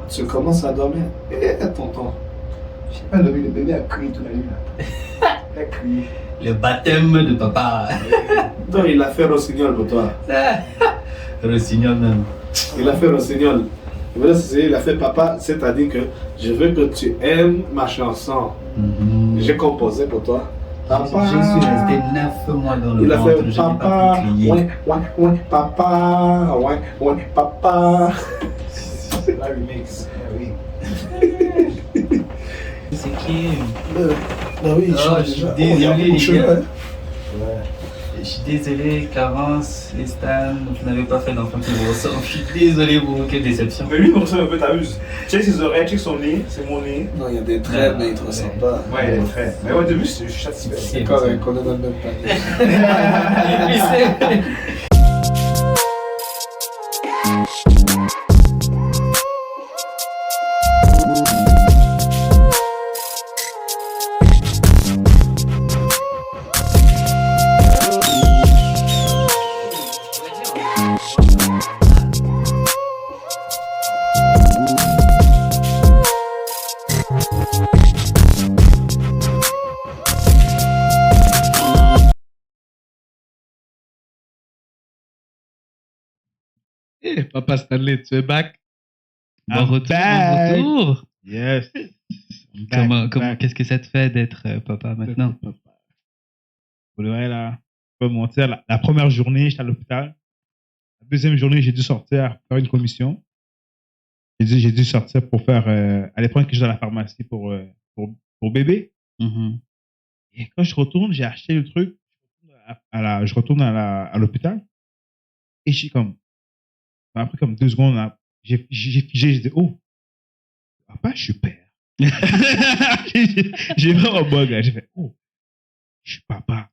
Tu commences à dormir. Eh, tonton. Je sais pas, le bébé a crié toute la nuit. Il a crié. Le baptême de papa. Donc, il a fait rossignol pour toi. Rossignol même. Il a fait rossignol. Il a fait papa, c'est-à-dire que je veux que tu aimes ma chanson. J'ai composé pour toi. Papa. Je suis resté 9 mois dans le Il a ventre, fait je n'ai pas papa, pu crier. ouais, papa, ouais, papa. C'est la remix. Oui. C'est qui? Bah oui, je suis désolé, les gars. Ouais. Je suis désolé, Clarence et Stan, vous n'avez pas fait d'enfant qui vous ressemble. Je suis désolé pour vous, quelle déception. Mais lui, il me ressemble un peu, t'amuses. Check ses oreilles, check son nez, c'est mon nez. Non, il y a des traits, mais il ne te ressemble pas. Ouais, il y a des traits. Mais au début, je suis satisfait. C'est correct, on est dans le même panier. Hey, Papa Stanley, tu es back? Bon I'm retour, back. bon retour. Yes. Qu'est-ce que ça te fait d'être papa maintenant? Pour le vrai, là, je peux mentir, la première journée, j'étais à l'hôpital. La deuxième journée, j'ai dû sortir faire une commission. J'ai dû sortir pour faire, aller prendre quelque chose à la pharmacie pour bébé. Et quand je retourne, j'ai acheté le truc. Je retourne à l'hôpital. Et je suis comme, ça m'a pris comme 2 secondes. Là. J'ai figé, j'ai dit, oh, papa, je suis père. J'ai vraiment bug, là. J'ai fait, oh, je suis papa.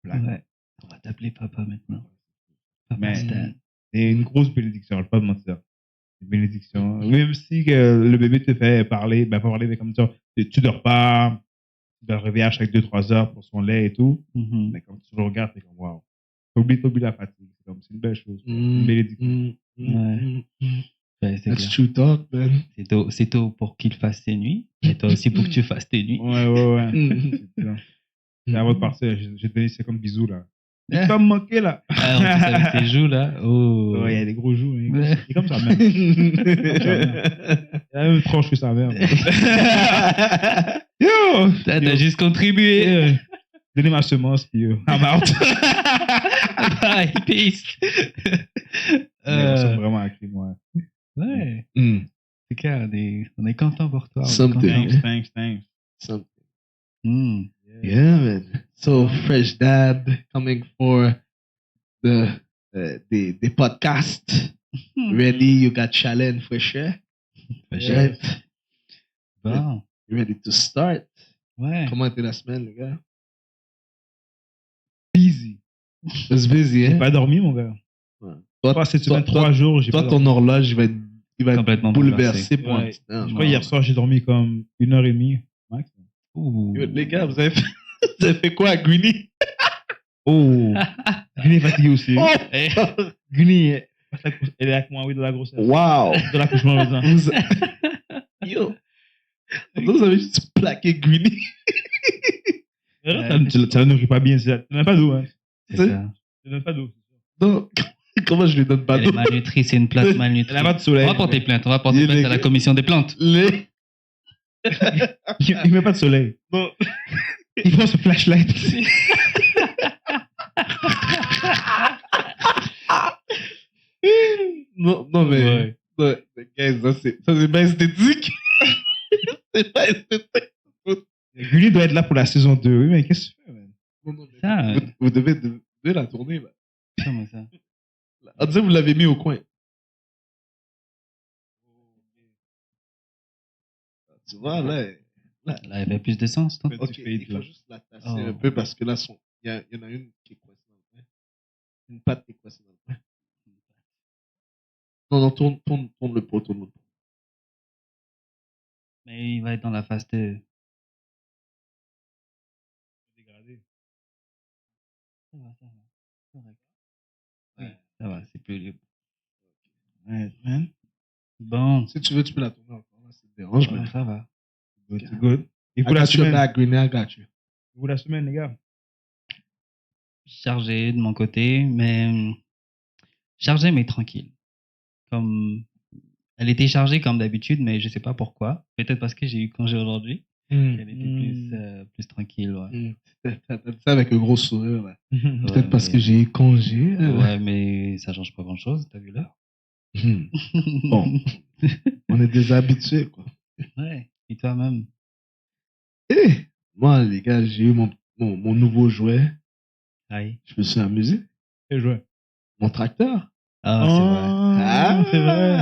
Là. Ouais, on va t'appeler papa maintenant. Papa Mais Stan. c'est une grosse bénédiction, je ne vais pas te mentir. Une bénédiction. Même si le bébé te fait parler, ben pas parler, mais comme ça, tu dors pas, tu dois le réveiller à chaque 2-3 heures pour son lait et tout. Mais quand tu le regardes, t'es comme, waouh. T'oublies la fatigue. C'est une belle chose. Une bénédiction. Ouais. Ouais, c'est That's clair. true talk, man. C'est tôt pour qu'il fasse ses nuits, et toi aussi pour que tu fasses tes nuits. Ouais. C'est bien. Et avant de partir, j'ai donné c'est comme bisous, là. Tu vas me manquer, là. Ah, en plus avec tes joues là. Oh. Ouais, il y a des gros joues. Hein. Ouais. C'est comme ça, même. Il y a même tranche que sa mère. Yo! T'as juste contribué. Donnez ma semence, puis I'm out. Bye, peace. On sont vraiment acquis, moi. Ouais. C'est clair, on est content pour toi. Thanks. Something. Mm. Yeah, man. So Fresh Dad coming for the podcast. Ready? You got challenge for sure. Right. Bon. You ready to start? Ouais. Comment était la semaine, les gars? Busy. It's busy, J'ai hein? pas dormi, mon gars. Ouais. Toi, cette semaine, 3 jours, j'ai Toi, pas ton dormi. horloge, il va Complètement être bouleversé pour un Ouais. petit temps. Je crois hier soir, j'ai dormi comme 1h30. Max. Ouh. Yo, les gars, vous avez fait quoi à Greeny? Oh! Guinée est fatiguée aussi. Oh! Guinée, elle est avec moi, oui, de la grossesse. Wow! De l'accouchement, maintenant. Yo! Vous avez juste plaqué Greeny. Tu la nourris pas bien, tu n'as pas d'eau, hein. C'est ça. Tu donnes pas d'eau. Non, comment je lui donne pas Elle est d'eau? malnutrie, c'est une plante Elle malnutrie. n'a pas de soleil. On va porter plainte à la commission des plantes. Les... Il met pas de soleil. Non. Il prend ce flashlight. Non, mais... Ouais. Non, mais guys, ça c'est pas esthétique. C'est pas esthétique. Gulli doit être là pour la saison 2. Oui, mais qu'est-ce que tu fais, man? Non, mais Ça, vous devez la tourner, là. comment ça? On dirait que vous l'avez mis au coin. Tu vois, là, Là, elle avait plus de sens, toi. ok, fade, il faut là. juste la tasser Oh. un peu parce que là, il y en a une qui est coincée dans le coin. Une patte qui est coincée dans le coin. Non, tourne le pot, tourne le pot. Mais il va être dans la phase de... Ça va. Correct. Oui, ça va, c'est plus libre. Ouais, man. Bon, Si tu veux, tu peux la tourner encore. Là, ça te dérange, mais. ça va. Good, c'est good. Et I vous la got your semaine? back, Greeny, I got you. Vous la semaine, les gars? Chargé de mon côté, mais chargé mais tranquille. Comme elle était chargée comme d'habitude, mais je sais pas pourquoi. Peut-être parce que j'ai eu congé aujourd'hui. Elle était plus tranquille, ouais. T'as dit ça avec un gros sourire, là. Ouais, Peut-être parce mais- que j'ai eu congé. Ouais, mais ça change pas grand-chose. T'as vu l'heure? Bon, on est des habitués, quoi. Ouais. Et toi-même? Eh, moi, les gars, j'ai eu mon nouveau jouet. Aïe. Je me suis amusé. Quel jouet? Mon tracteur. Ah, c'est vrai.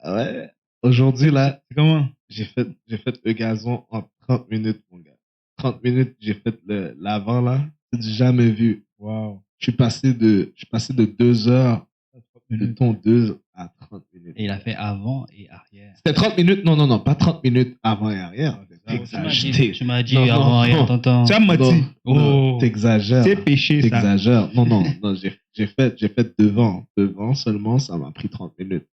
C'est vrai. Ouais. Aujourd'hui, là, C'est comment? j'ai fait le gazon en 30 minutes, mon gars. 30 minutes, j'ai fait l'avant, là. C'est du jamais vu. Wow. Je suis passé de 2 heures de tondeuse à 30 minutes. Et il a fait avant et arrière. C'était 30 minutes, non, pas 30 minutes avant et arrière. Tu m'as dit Non, non, avant et non. t'entends. Tu as menti. Non, t'exagères. C'est péché, ça. T'exagères. Non, j'ai fait devant. Devant seulement, ça m'a pris 30 minutes.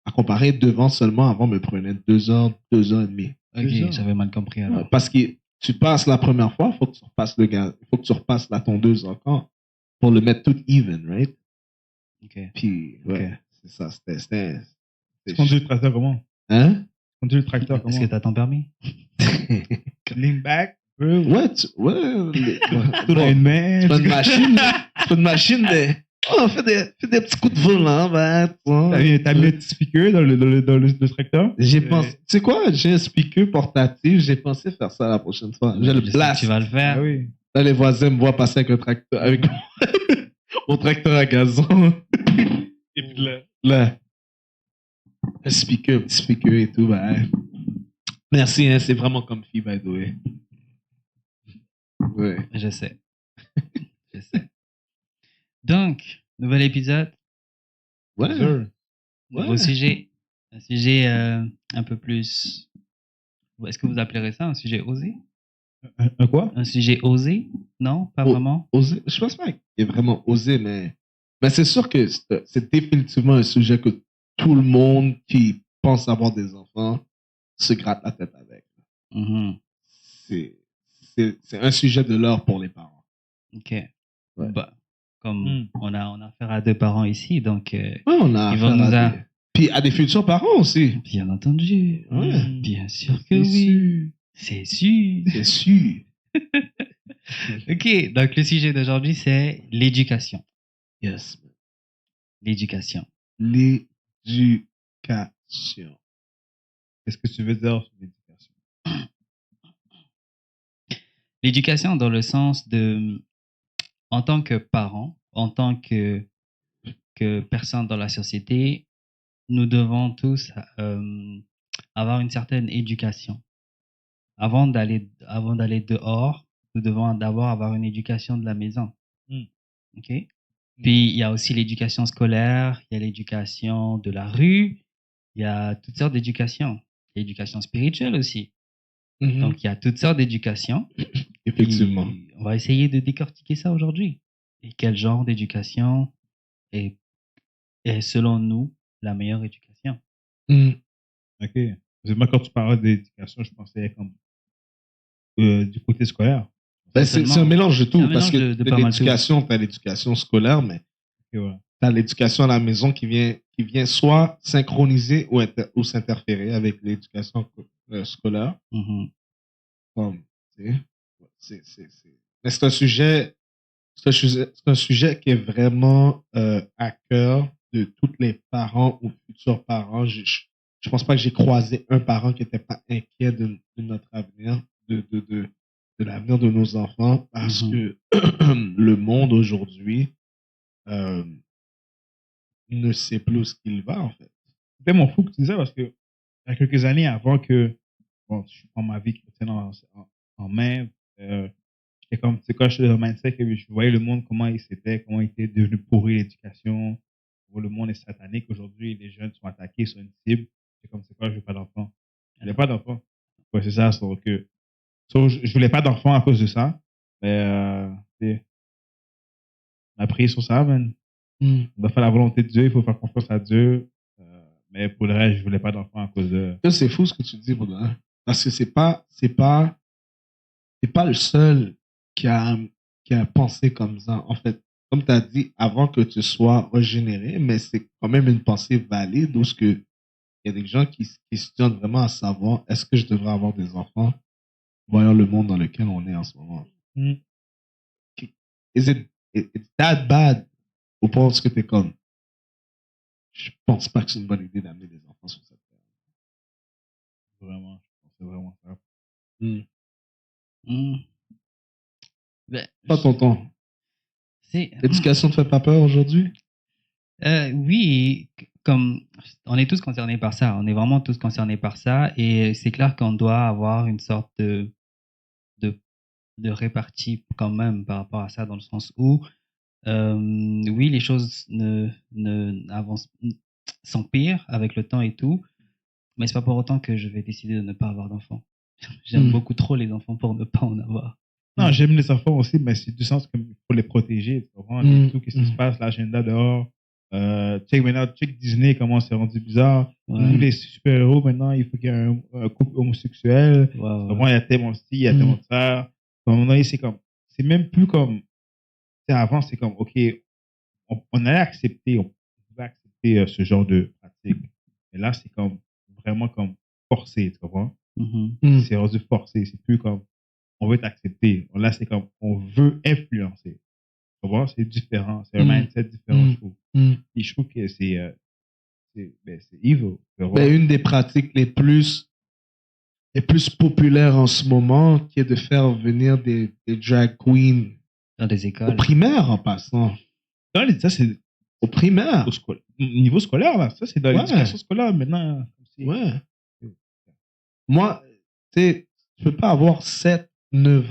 À comparer, devant seulement, avant, me prenait 2 heures, 2 heures et demie. Ok, j'avais mal compris alors. Parce que tu passes la première fois, il faut que tu repasses faut que tu repasses la tondeuse encore pour le mettre tout even, right? Ok. Puis, ouais, c'est ça. Tu conduis le tracteur comment? Hein? Tu conduis le tracteur Est-ce comment? que t'as ton permis? Lean back, bro. Ouais, Tout dans une main. C'est pas une machine, c'est pas une machine de. Oh, fais des petits coups de volant, ben. T'as mis un petit speaker dans le tracteur? J'ai pensé, tu sais quoi, j'ai un speaker portatif, j'ai pensé faire ça la prochaine fois. Je le Je sais que place. tu vas le faire. Ah oui. Là, les voisins me voient passer avec un tracteur, avec mon tracteur à gazon. Et puis là. Là, un petit speaker et tout, ben. Merci, hein, c'est vraiment comfy, by the way. Ouais. Je sais. Je sais. Donc, nouvel épisode, Ouais. Sure. nouveau sujet. Un sujet un peu plus. Est-ce que vous appellerez ça un sujet osé? Un quoi? Un sujet osé? Non, pas Oh. vraiment. Osé, je pense pas qu'il est vraiment osé, mais c'est sûr que c'est définitivement un sujet que tout le monde qui pense avoir des enfants se gratte la tête avec. Mhm. C'est un sujet de l'heure pour les parents. Ok. Ouais. Bah, comme on a affaire à deux parents ici, donc Ouais, on a Ils vont affaire nous à a- des... Puis à des futurs parents aussi. bien entendu. Ouais. Bien sûr que C'est oui. sûr. C'est sûr. C'est sûr. Ok, donc le sujet d'aujourd'hui, c'est l'éducation. Yes. L'éducation. L'éducation. Qu'est-ce que tu veux dire sur l'éducation? L'éducation dans le sens de, en tant que parent, en tant que personne dans la société, nous devons tous avoir une certaine éducation. Avant d'aller dehors, nous devons d'abord avoir une éducation de la maison. Ok? Puis il y a aussi l'éducation scolaire, il y a l'éducation de la rue, il y a toutes sortes d'éducations. Il y a l'éducation spirituelle aussi. Donc il y a toutes sortes d'éducations. Effectivement. Puis, on va essayer de décortiquer ça aujourd'hui. Et quel genre d'éducation est selon nous la meilleure éducation? Mhm. Ok. Parce que moi, quand tu parlais d'éducation, je pensais comme du côté scolaire. Ben, c'est un mélange de tout. C'est un Parce que mélange de pas mal l'éducation, tu as l'éducation scolaire, mais Ok, ouais. tu as l'éducation à la maison qui vient soit synchroniser ou s'interférer avec l'éducation scolaire. Mhm. Comme, tu sais, mais c'est un sujet qui est vraiment à cœur de tous les parents ou futurs parents. Je pense pas que j'ai croisé un parent qui n'était pas inquiet de notre avenir, de l'avenir de nos enfants, parce que le monde aujourd'hui ne sait plus où ce qu'il va, en fait. C'est tellement fou que tu dis ça parce que il y a quelques années avant que je prends ma vie chrétienne en main, j'étais comme, tu sais, quand j'étais dans le mindset que je voyais le monde, comment il était devenu pourri l'éducation, le monde est satanique aujourd'hui, les jeunes sont attaqués, sont une cible. C'est comme, c'est quoi, je veux pas d'enfant. Je voulais pas d'enfant. Ouais, c'est ça, je voulais pas d'enfant à cause de ça. Mais, on a pris sur ça, man. On doit faire la volonté de Dieu, il faut faire confiance à Dieu. Mais pour le reste, je voulais pas d'enfant à cause de. C'est fou ce que tu dis, Baudouin. Parce que c'est pas le seul qui a pensé comme ça. En fait, comme tu as dit, avant que tu sois régénéré, mais c'est quand même une pensée valide où il y a des gens qui se questionnent vraiment à savoir est-ce que je devrais avoir des enfants voyant le monde dans lequel on est en ce moment. Mm. Is it's that bad au point où tu es comme je pense pas que c'est une bonne idée d'amener des enfants sur cette terre. Vraiment, je pense que c'est vraiment ça. Ben, Pas tonton. c'est... L'éducation ne fait pas peur aujourd'hui? Oui, comme on est tous concernés par ça, on est vraiment tous concernés par ça, et c'est clair qu'on doit avoir une sorte de répartie quand même par rapport à ça, dans le sens où, oui, les choses avancent, s'empirent avec le temps et tout, mais c'est pas pour autant que je vais décider de ne pas avoir d'enfants. J'aime beaucoup trop les enfants pour ne pas en avoir. Non, j'aime les enfants aussi, mais c'est du sens qu'il faut les protéger. Tu comprends? Tout ce qui se passe, l'agenda dehors. Check maintenant, check Disney, comment c'est rendu bizarre. Tous les super-héros, maintenant, il faut qu'il y ait un couple homosexuel. Comment il y a tellement ci, il y a tellement ça. C'est même plus comme, avant, c'est comme, OK, on allait accepter, on pouvait accepter ce genre de pratique. Mais là, c'est comme, vraiment comme forcé, tu comprends? C'est rendu forcé. C'est plus comme, on veut t'accepter. Là, c'est comme, on veut influencer. Tu vois, c'est différent. C'est un mindset différent, je trouve. Et je trouve que c'est evil. Une des pratiques les plus populaires en ce moment, qui est de faire venir des drag queens dans des écoles. Au primaire, en passant. Ça, c'est au primaire. Au niveau scolaire, là. Ça, c'est dans l'éducation scolaire, maintenant. Ouais. Moi, tu sais, tu peux pas avoir 7-9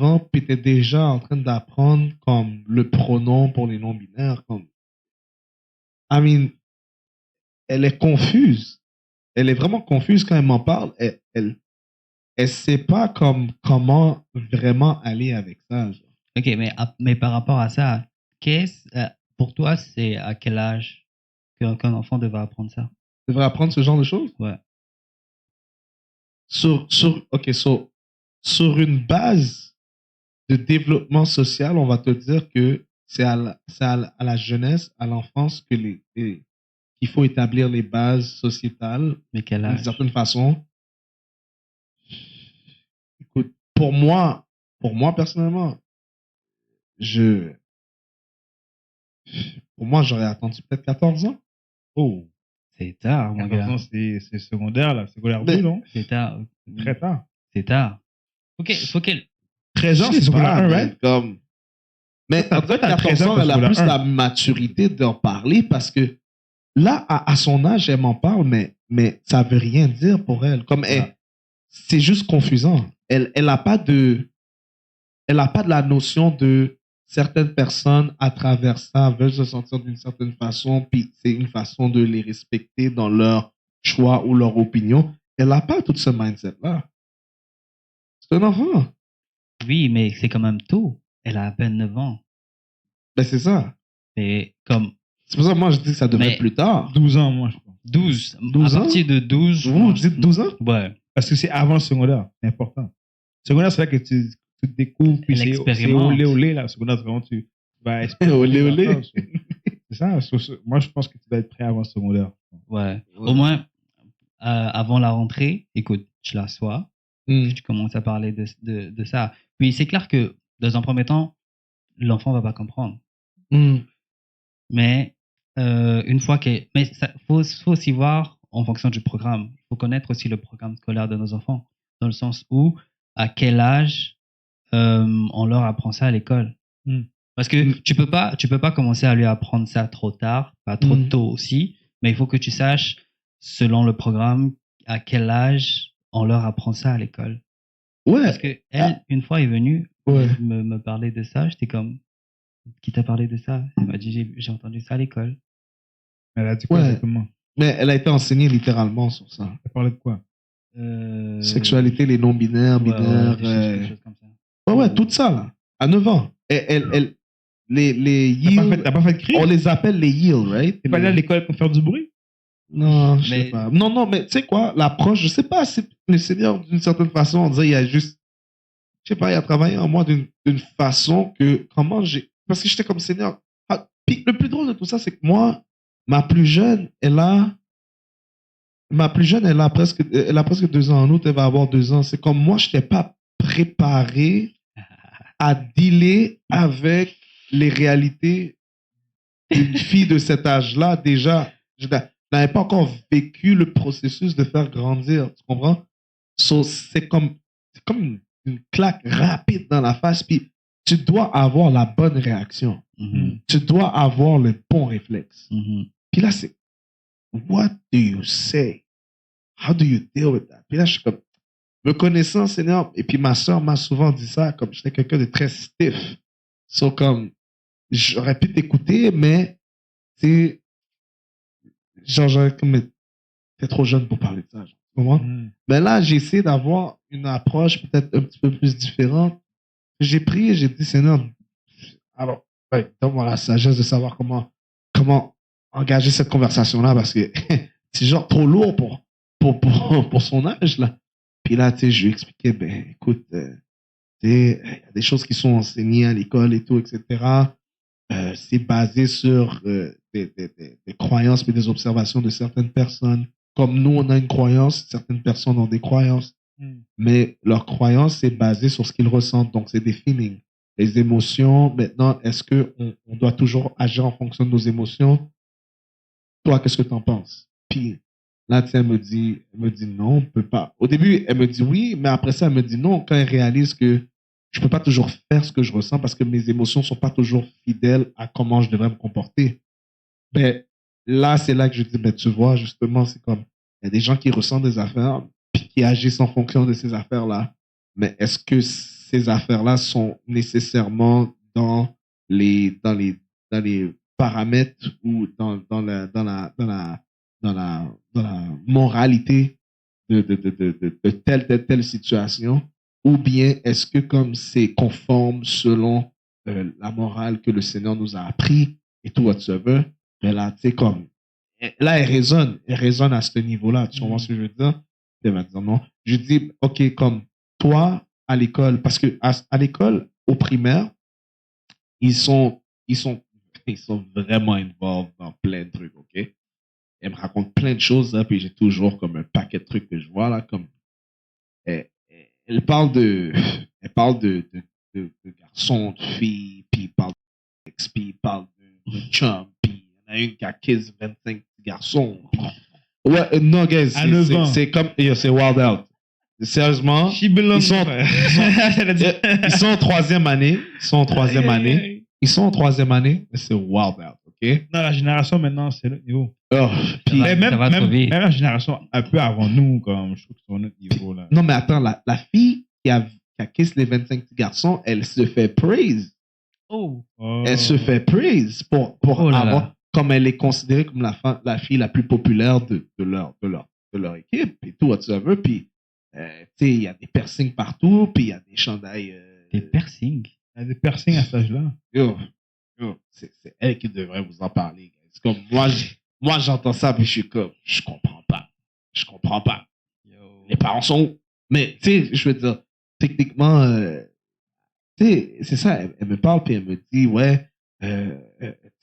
ans puis t'es déjà en train d'apprendre comme le pronom pour les non-binaires. Comme... I mean, elle est confuse. Elle est vraiment confuse quand elle m'en parle. Elle sait pas comment vraiment aller avec ça. Genre. Ok, mais par rapport à ça, pour toi, c'est à quel âge qu'un enfant devrait apprendre ça? Devrait apprendre ce genre de choses? Ouais. Sur une base de développement social, on va te dire que c'est à la jeunesse, à l'enfance qu'il faut établir les bases sociétales. Mais quel âge? D'une certaine façon. Écoute, pour moi personnellement, j'aurais attendu peut-être 14 ans. Oh. C'est tard, mon gars. C'est secondaire, là. Secondaire 2, non? C'est tard. Très tard. C'est tard. Faut qu'elle... 13 ans, c'est secondaire 1, right? Mais en fait, 14 ans, elle a plus la maturité d'en parler parce que là, à son âge, elle m'en parle, mais ça veut rien dire pour elle. Comme c'est juste confusant. Elle a pas de la notion de certaines personnes à travers ça veulent se sentir d'une certaine façon, puis c'est une façon de les respecter dans leur choix ou leur opinion. Elle n'a pas tout ce mindset-là. C'est un enfant. Oui, mais c'est quand même tôt. Elle a à peine 9 ans. Ben c'est ça. C'est comme... C'est pour ça que moi je dis que ça devrait être plus tard. 12 ans, moi je pense. 12 à partir de 12. Vous dites 12 ans? Ouais. Parce que c'est avant le secondaire. C'est important. Le secondaire, c'est là que tu découvres, puis c'est olé, là. Le secondaire, c'est vraiment tu vas expérimenter. olé. C'est ça. Moi, je pense que tu dois être prêt avant le secondaire. Ouais. Au moins, avant la rentrée, écoute, tu l'assois, tu commences à parler de ça. Puis c'est clair que, dans un premier temps, l'enfant va pas comprendre. Mais une fois que... Mais il faut aussi voir en fonction du programme. Il faut connaître aussi le programme scolaire de nos enfants, dans le sens où, à quel âge on leur apprend ça à l'école. Parce que tu peux pas commencer à lui apprendre ça trop tard, pas trop tôt aussi, mais il faut que tu saches, selon le programme, à quel âge on leur apprend ça à l'école. Ouais. Parce que elle, une fois, est venue me parler de ça, j'étais comme, qui t'a parlé de ça? Elle m'a dit, j'ai entendu ça à l'école. Elle a dit quoi exactement? Mais elle a été enseignée littéralement sur ça. Elle parlait de quoi? Sexualité, les non-binaires, binaires. Des choses comme ça. Ouais, tout ça, là. À 9 ans. Les yields. T'as pas fait de cri? On les appelle les yields, right? T'es pas allé à l'école pour faire du bruit? Non, je sais Mais- pas. Non, mais tu sais quoi, l'approche, je sais pas, c'est le Seigneur, d'une certaine façon, on dirait, il y a juste, je sais pas, il a travaillé en moi d'une façon que, parce que j'étais comme Seigneur. Ah, puis le plus drôle de tout ça, c'est que moi, ma plus jeune, elle a presque 2 ans. En août, elle va avoir 2 ans. C'est comme moi, je n'étais pas préparé à dealer avec les réalités d'une fille de cet âge-là. Déjà, je n'avais pas encore vécu le processus de faire grandir. Tu comprends? So, c'est comme une claque rapide dans la face. Puis tu dois avoir la bonne réaction. Mhm, Tu dois avoir le bon réflexe. mhm. Puis là, c'est what do you say? How do you deal with that? Puis là, je suis comme, me connaissant, Seigneur, et puis ma soeur m'a souvent dit ça, comme j'étais quelqu'un de très stiff. So, comme, j'aurais pu t'écouter, mais, tu sais, genre, j'aurais comme, t'es trop jeune pour parler de ça, genre, tu comprends? Mais là, j'ai essayé d'avoir une approche peut-être un petit peu plus différente. J'ai prié, j'ai dit, Seigneur, alors, ouais, donne-moi la sagesse de savoir comment engager cette conversation-là, parce que c'est genre trop lourd pour son âge, là. Puis là, tu sais, je lui expliquais, ben, écoute, tu sais, il y a des choses qui sont enseignées à l'école et tout, etc. C'est basé sur des croyances et des observations de certaines personnes. Comme nous, on a une croyance, certaines personnes ont des croyances. Mais leur croyance, c'est basé sur ce qu'ils ressentent. Donc, c'est des feelings. Les émotions, maintenant, est-ce qu'on doit toujours agir en fonction de nos émotions? Toi, qu'est-ce que tu en penses? Puis là, tu sais, elle me dit non, on peut pas. Au début, elle me dit oui, mais après ça, elle me dit non quand elle réalise que je peux pas toujours faire ce que je ressens parce que mes émotions sont pas toujours fidèles à comment je devrais me comporter. Ben, là, c'est là que je dis, ben, tu vois, justement, c'est comme, il y a des gens qui ressentent des affaires, puis qui agissent en fonction de ces affaires-là. Mais est-ce que ces affaires-là sont nécessairement dans les paramètres ou dans la moralité de telle situation? Ou bien est-ce que comme c'est conforme selon la morale que le Seigneur nous a appris et tout whatsoever, mais là, tu sais, comme, là, elle résonne à ce niveau-là. Tu vois ce que je veux dire? Elle va dire non. Je dis, OK, comme toi, à l'école, parce que à l'école, au primaire, ils sont vraiment involved dans plein de trucs, OK? Elle me raconte plein de choses, là, puis j'ai toujours comme un paquet de trucs que je vois, là, comme, elle parle de garçons, de filles, puis il parle d'ex, puis il parle de chum, puis il y en a une qui a 15, 25 garçons. Ouais, non, guys, À 9 ans. c'est comme, c'est wild out. Sérieusement, ils sont en troisième année. Ils sont en troisième année, mais c'est wild out, OK? Non, la génération maintenant, c'est l'autre niveau. Oh, puis, Ça va trop vite. même la génération un peu avant nous, comme je trouve que c'est un autre niveau là. non, mais attends, la fille qui a kiss les 25 petits garçons, elle se fait praise. Oh. Oh. Elle se fait praise pour Oh là avoir, là. comme elle est considérée comme la fille la plus populaire de leur équipe et tout, whatsoever. Puis, tu sais, il y a des piercings partout, puis il y a des chandails. Des piercings. Il y a des piercings à cet âge-là. Yo, c'est elle qui devrait vous en parler. C'est comme moi, j'entends ça, puis je suis comme, je comprends pas. Les parents sont où? Mais, tu sais, je veux dire, techniquement, tu sais, c'est ça, elle me parle, puis elle me dit, ouais, tu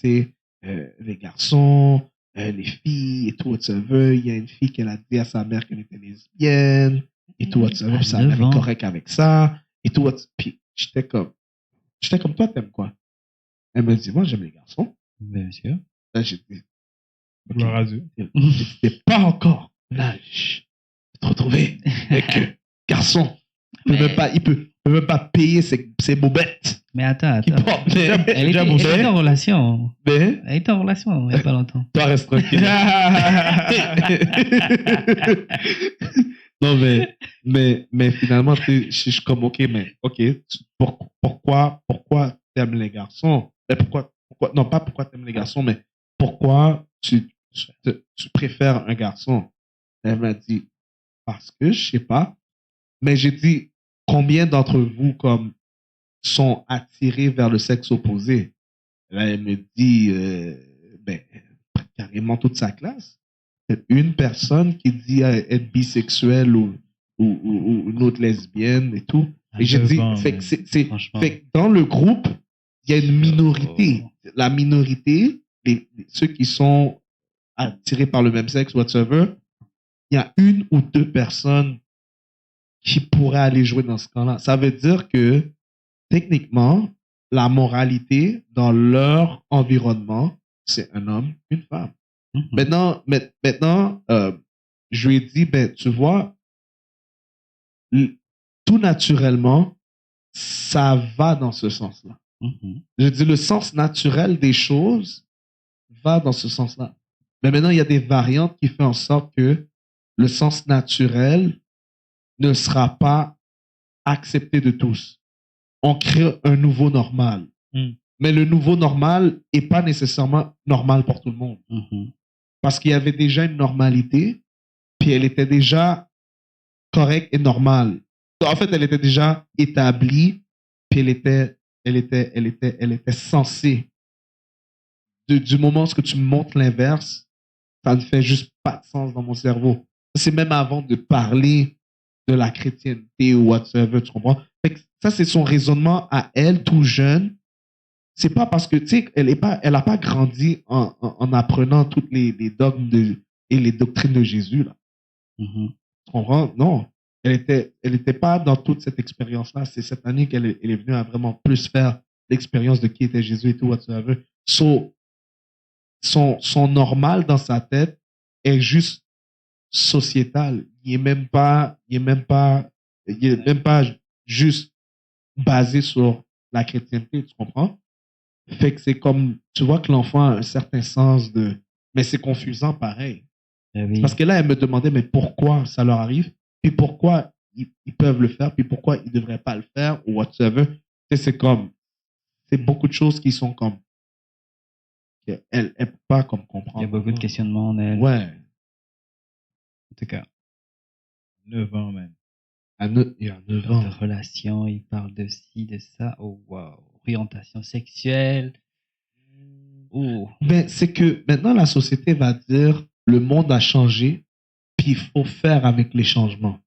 sais, les garçons, les filles, et tout, whatsoever. Il y a une fille qu'elle a dit à sa mère qu'elle était lesbienne, et tout, whatsoever, puis sa mère est correcte avec ça, et tout, puis j'étais comme toi, t'aimes quoi? Elle me dit, moi, j'aime les garçons. Bien sûr. Là, j'ai dit, Gloire à Dieu. c'était pas encore l'âge de te retrouver avec garçon. Il peut même pas payer ses bobettes. Mais attends. Il porte. Elle était en relation. Mais Elle était en relation il n'y a pas longtemps. toi, reste tranquille. Non, mais finalement, je suis comme, OK, mais OK, pourquoi t'aimes les garçons? Non, pas pourquoi t'aimes les garçons, mais pourquoi tu préfères un garçon? Elle m'a dit, parce que je sais pas. Mais j'ai dit, combien d'entre vous comme sont attirés vers le sexe opposé? Là, elle me dit, ben, carrément toute sa classe. une personne qui dit être bisexuelle ou une autre lesbienne et tout. Et j'ai dit, fait que dans le groupe, il y a une minorité. La minorité, ceux qui sont attirés par le même sexe, whatsoever, il y a une ou deux personnes qui pourraient aller jouer dans ce camp-là. Ça veut dire que, techniquement, la moralité dans leur environnement, c'est un homme, une femme. Maintenant, je lui ai dit, ben, tu vois, tout naturellement, ça va dans ce sens-là. Je dis, le sens naturel des choses va dans ce sens-là. Mais maintenant, il y a des variantes qui font en sorte que le sens naturel ne sera pas accepté de tous. On crée un nouveau normal. Mais le nouveau normal n'est pas nécessairement normal pour tout le monde. Parce qu'il y avait déjà une normalité, puis elle était déjà correcte et normale. En fait, elle était déjà établie, puis elle était censée. Du moment où tu montres l'inverse, ça ne fait juste pas de sens dans mon cerveau. C'est même avant de parler de la chrétienté ou whatsoever, tu comprends? Fait que ça, c'est son raisonnement à elle, tout jeune. C'est pas parce que, tu sais, elle a pas grandi en apprenant toutes les dogmes et les doctrines de Jésus, là. Tu comprends? Non. Elle était pas dans toute cette expérience-là. C'est cette année qu'elle est venue à vraiment plus faire l'expérience de qui était Jésus et tout, whatsoever. Son normal dans sa tête est juste sociétal. Il est même pas juste basé sur la chrétienté, tu comprends? Fait que c'est comme, tu vois que l'enfant a un certain sens mais c'est confusant pareil. Oui. Parce que là, elle me demandait, mais pourquoi ça leur arrive? Puis pourquoi ils peuvent le faire? Puis pourquoi ils devraient pas le faire? Ou whatsoever. C'est beaucoup de choses qui sont comme, elle peut pas comme comprendre. Il y a beaucoup de questionnements en elle. Ouais. En tout cas. 9 ans, man. Il y a 9 ans. De relations, il parle de ci, de ça. Oh, wow. Orientation sexuelle. Oh. Ben, c'est que maintenant, la société va dire le monde a changé, puis il faut faire avec les changements.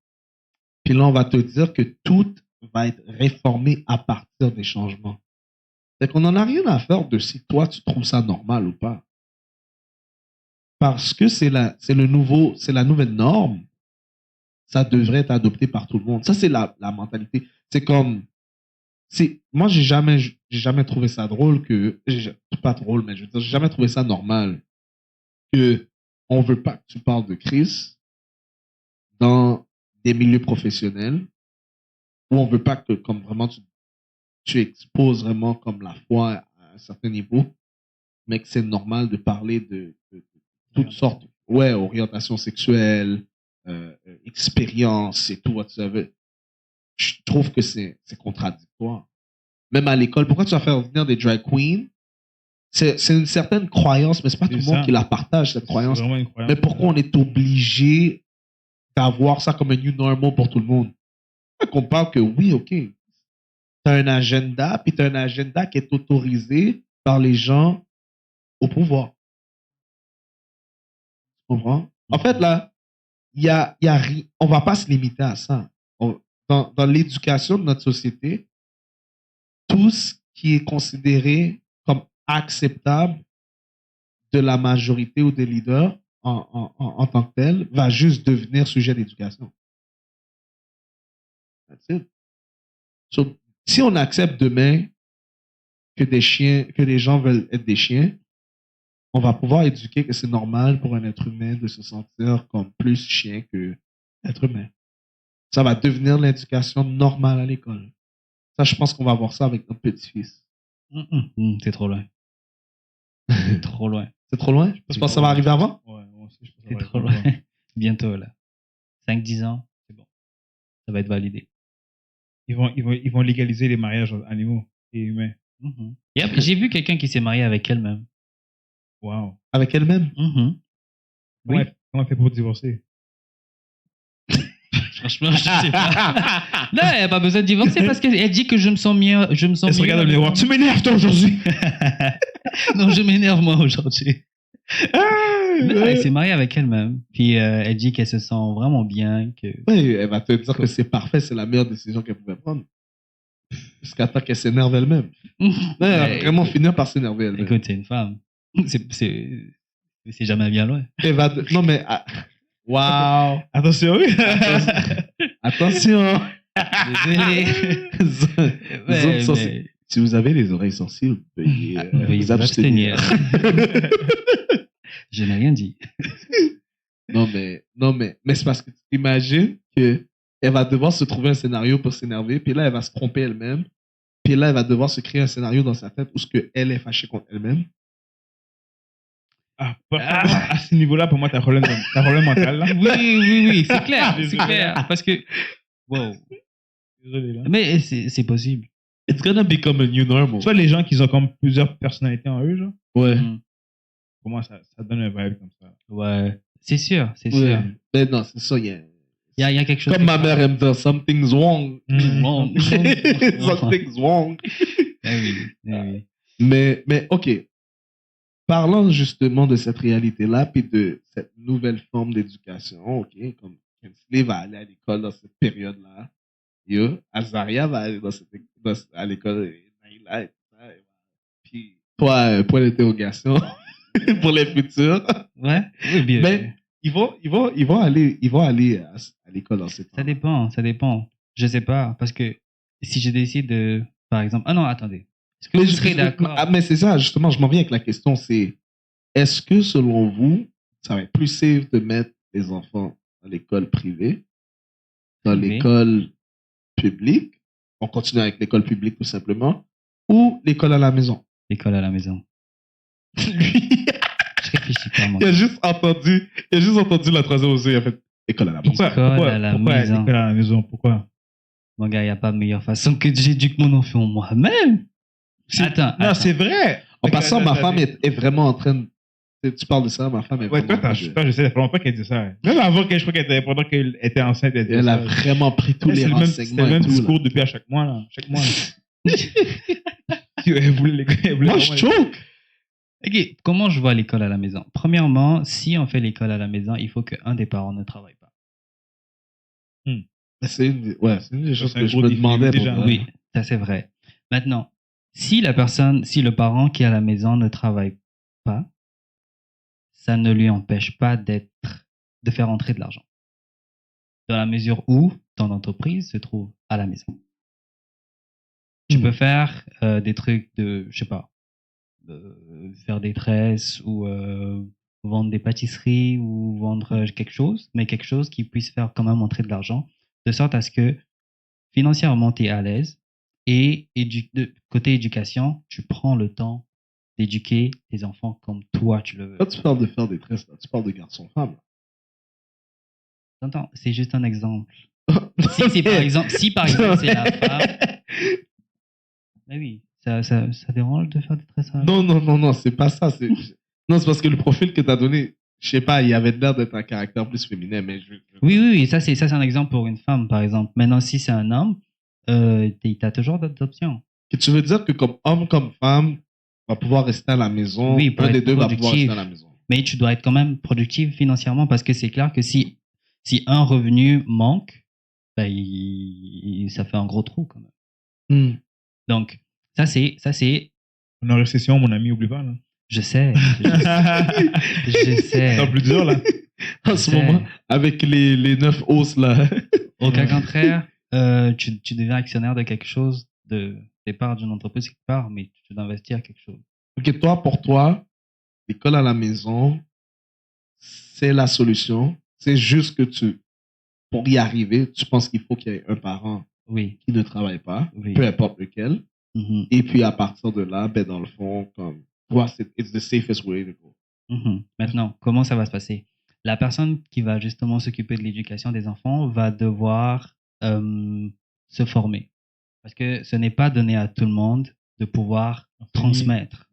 Puis là, on va te dire que tout va être réformé à partir des changements. Fait qu'on n'en a rien à faire de si toi, tu trouves ça normal ou pas. Parce que c'est la nouvelle norme. Ça devrait être adopté par tout le monde. Ça, c'est la mentalité. C'est comme, moi, j'ai jamais trouvé ça drôle pas drôle, mais je veux dire, j'ai jamais trouvé ça normal que on veut pas que tu parles de Christ dans des milieux professionnels où on veut pas que, comme vraiment, tu exposes vraiment comme la foi à un certain niveau, mais que c'est normal de parler de toutes sortes, orientation sexuelle, expérience et tout, whatsoever. Je trouve que c'est contradictoire. Même à l'école, pourquoi tu vas faire venir des drag queens? C'est une certaine croyance, mais c'est pas tout le monde qui la partage, cette croyance. Mais pourquoi on est obligé d'avoir ça comme un new normal pour tout le monde? Qu'on parle que oui, ok, t'as un agenda, puis t'as un agenda qui est autorisé par les gens au pouvoir. Tu comprends? En fait, là, on va pas se limiter à ça. Dans l'éducation de notre société, tout ce qui est considéré comme acceptable de la majorité ou des leaders en tant que tel va juste devenir sujet d'éducation. That's it. So, si on accepte demain que les gens veulent être des chiens, on va pouvoir éduquer que c'est normal pour un être humain de se sentir comme plus chien que être humain. Ça va devenir l'éducation normale à l'école. Ça, je pense qu'on va voir ça avec notre petit-fils. C'est trop loin. C'est trop loin. C'est trop loin? Tu penses que ça va arriver avant? Ouais, moi aussi, je pense que C'est ça va trop arriver loin. Bientôt, là. 5-10 ans, c'est bon. Ça va être validé. Ils vont légaliser les mariages animaux et humains. Yep, j'ai vu quelqu'un qui s'est marié avec elle-même. Wow. Avec elle-même? Oui. Comment elle fait pour divorcer? Franchement, je sais pas. Non, elle n'a pas besoin de divorcer parce qu'elle dit que je me sens mieux. Elle se regarde dans le miroir. Tu m'énerves, toi, aujourd'hui! Non, je m'énerve, moi, aujourd'hui. Elle s'est mariée avec elle-même. Puis elle dit qu'elle se sent vraiment bien. Que... Oui, elle va te dire que c'est parfait, c'est la meilleure décision qu'elle pouvait prendre. Jusqu'à temps qu'elle s'énerve elle-même. Elle va vraiment finir par s'énerver elle-même. Écoute, c'est une femme. C'est jamais bien loin. Non, mais. Waouh! Attention, oui. Attention! Désolé. Si vous avez les oreilles sensibles, veuillez vous abstenir. Je n'ai rien dit. Non, mais c'est parce que tu t'imagines qu'elle va devoir se trouver un scénario pour s'énerver, puis là, elle va se tromper elle-même, puis là, elle va devoir se créer un scénario dans sa tête où elle est fâchée contre elle-même. À ce niveau-là, pour moi, t'as un problème mental, là. Oui, c'est clair, c'est clair. Parce que, wow. Désolé, là. Mais c'est possible. It's gonna become a new normal. Tu vois, les gens qui ont comme plusieurs personnalités en eux, genre, Ouais. pour moi, ça donne un vibe comme ça. Ouais, c'est sûr, c'est Ouais. sûr. Mais non, c'est ça, il y a quelque chose. Comme ma mère aime dire, something's wrong. Wrong. Something's wrong. Oui. Mais ok. Parlons justement de cette réalité-là, puis de cette nouvelle forme d'éducation, ok, comme Kinsley va aller à l'école dans cette période-là, Azaria va aller à l'école, Naïla et tout ça, puis toi, point d'interrogation pour les futurs. Ouais, oui, bien. Mais ils vont aller à l'école dans cette Ça dépend. Je sais pas, parce que si je décide de, par exemple, ah non, attendez. Est-ce que vous serez d'accord? Ah, mais c'est ça, justement, je m'en viens avec la question, c'est est-ce que selon vous, ça va être plus safe de mettre les enfants dans l'école privée, dans l'école publique, on continue avec l'école publique tout simplement, ou l'école à la maison? L'école à la maison. Lui, je réfléchis pas, moi. Il a juste entendu la troisième aussi, il a fait école à la maison. Pourquoi à la maison? École à la maison, pourquoi? Mon gars, il n'y a pas de meilleure façon que j'éduque mon enfant moi-même. Attends. C'est vrai. En passant, ma femme est vraiment en train de... Tu parles de ça, ma femme est ouais, vraiment... toi, je sais, ça fait longtemps qu'elle dit ça. Même avant je crois pendant qu'elle était enceinte, elle a vraiment pris tous les renseignements. C'est le même discours depuis à chaque mois, là. Chaque mois, là. Elle voulait moi, je choque. Ok, comment je vois l'école à la maison? Premièrement, si on fait l'école à la maison, il faut qu'un des parents ne travaille pas. C'est une des choses que je me demandais. Déjà. Oui, ça c'est vrai. Maintenant, si le parent qui est à la maison ne travaille pas, ça ne lui empêche pas de faire entrer de l'argent. Dans la mesure où ton entreprise se trouve à la maison. Tu peux faire des trucs de, je sais pas, faire des tresses ou vendre des pâtisseries ou vendre quelque chose, mais quelque chose qui puisse faire quand même entrer de l'argent, de sorte à ce que financièrement tu es à l'aise et côté éducation, tu prends le temps d'éduquer tes enfants comme toi tu le veux. Quand tu parles de faire des tresses, tu parles de garçon-femme. Attends, c'est juste un exemple. Si par exemple c'est la femme, mais oui, ça dérange de faire des tresses. Non, c'est pas ça. Non, c'est parce que le profil que tu as donné, je sais pas, il avait l'air d'être un caractère plus féminin, mais Oui, ça c'est un exemple pour une femme, par exemple. Maintenant, si c'est un homme, t'as toujours d'autres options. Et tu veux dire que comme homme, comme femme, va pouvoir rester à la maison, oui, un des deux va pouvoir rester à la maison. Mais tu dois être quand même productif financièrement parce que c'est clair que si un revenu manque, ben, ça fait un gros trou quand même. Donc, ça c'est... On est en récession, mon ami, oublie pas, là. Je sais. C'est un plus dur, là. En ce moment, avec les 9 hausses, là. Au cas contraire, tu deviens actionnaire de quelque chose, de départ d'une entreprise quelque part, mais tu dois investir à quelque chose. Ok, pour toi, l'école à la maison, c'est la solution. C'est juste que pour y arriver, tu penses qu'il faut qu'il y ait un parent qui ne travaille pas, peu importe lequel. Et puis à partir de là, ben dans le fond, comme it's the safest way to go. Maintenant, comment ça va se passer? La personne qui va justement s'occuper de l'éducation des enfants va devoir se former. Parce que ce n'est pas donné à tout le monde de pouvoir transmettre.